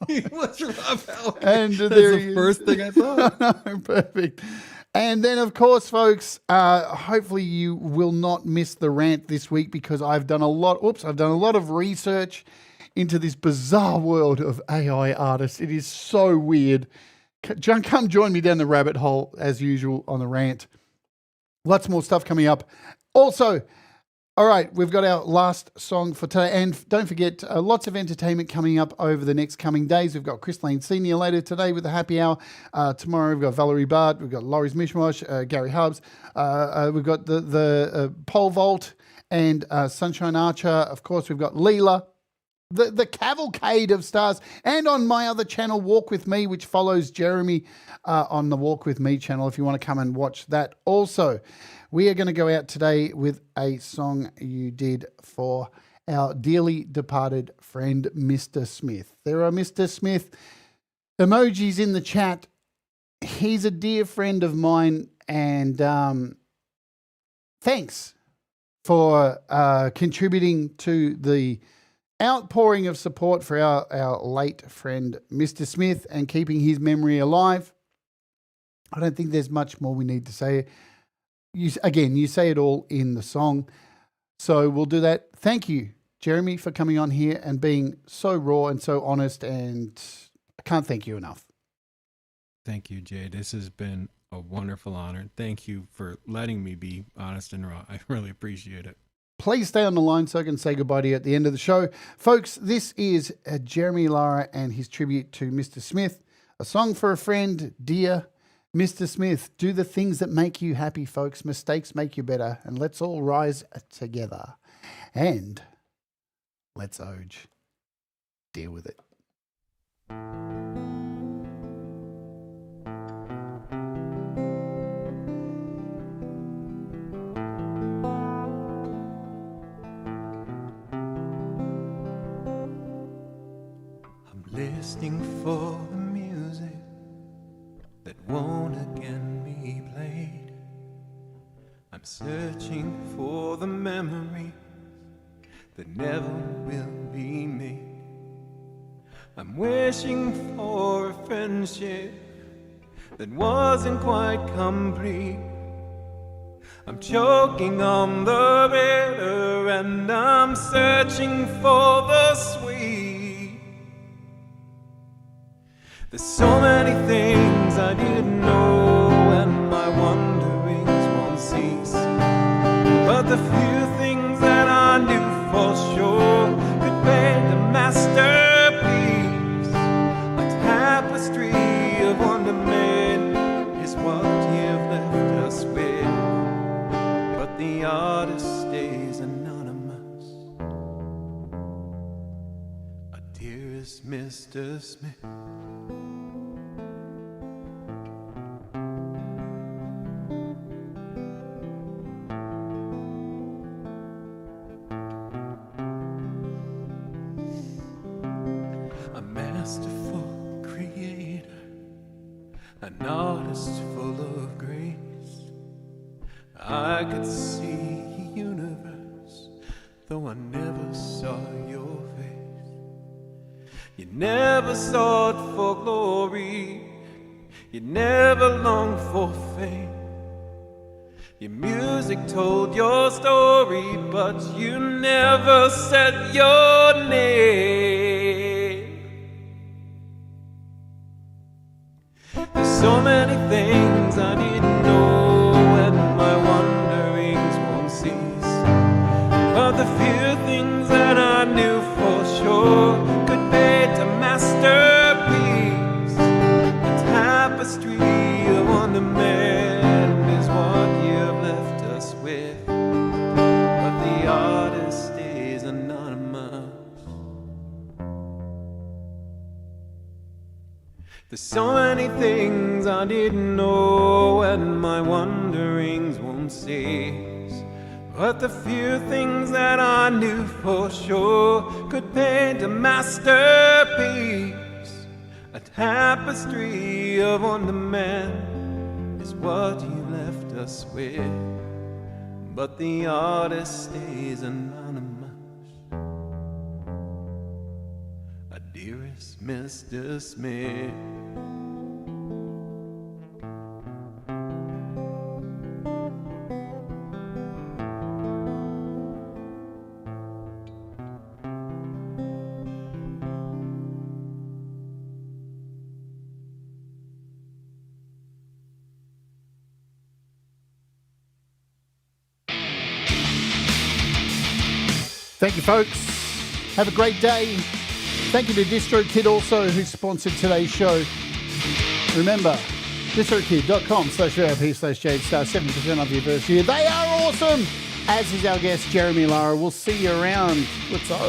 He was Rob Halford. And that's the first thing I thought. No, perfect. And then, of course, folks, hopefully you will not miss the rant this week because I've done a lot of research into this bizarre world of AI artists. It is so weird. Come join me down the rabbit hole, as usual, on the rant. Lots more stuff coming up. Also, all right, we've got our last song for today. And don't forget, lots of entertainment coming up over the next coming days. We've got Chris Lane Sr. later today with the happy hour. Tomorrow we've got Valerie Bart. We've got Laurie's Mishmash, Gary Hubbs. We've got the Pole Vault and Sunshine Archer. Of course, we've got Leela. The cavalcade of stars. And on my other channel, Walk With Me, which follows Jeremy on the Walk With Me channel, if you want to come and watch that. Also, we are going to go out today with a song you did for our dearly departed friend, Mr. Smith. There are Mr. Smith emojis in the chat. He's a dear friend of mine, and thanks for contributing to the outpouring of support for our late friend, Mr. Smith, and keeping his memory alive. I don't think there's much more we need to say. You say it all in the song. So we'll do that. Thank you, Jeremy, for coming on here and being so raw and so honest, and I can't thank you enough. Thank you, Jade. This has been a wonderful honor. Thank you for letting me be honest and raw. I really appreciate it. Please stay on the line so I can say goodbye to you at the end of the show. Folks, this is Jeremy Lara and his tribute to Mr. Smith. A song for a friend, dear Mr. Smith. Do the things that make you happy, folks. Mistakes make you better. And let's all rise together. And let's Oj. Deal with it. Listening for the music that won't again be played. I'm searching for the memories that never will be made. I'm wishing for a friendship that wasn't quite complete. I'm choking on the bitter and I'm searching for the sweet. There's so many things I didn't know, and my wanderings won't cease. But the few things that I knew for sure could paint a masterpiece. A tapestry of wonderment is what you've left us with. But the artist stays anonymous. Our dearest Mr. Smith. An artist full of grace. I could see the universe, though I never saw your face. You never sought for glory, you never longed for fame. Your music told your story, but you never said your name. There's so many things I didn't know, and my wanderings won't cease. But the few things that I knew for sure could paint a masterpiece. A tapestry of wonderment is what you've left us with. But the artist stays anonymous. There's so many things I didn't know, and my wanderings won't cease. But the few things that I knew for sure could paint a masterpiece. A tapestry of wonderment is what you left us with. But the artist stays anonymous. Dearest Mr. Smith. Thank you, folks. Have a great day. Thank you to DistroKid also, who sponsored today's show. Remember, distrokid.com/VIP/Jade Starr, 7% off your first year. They are awesome, as is our guest, Jeremy Lara. We'll see you around. Let's go.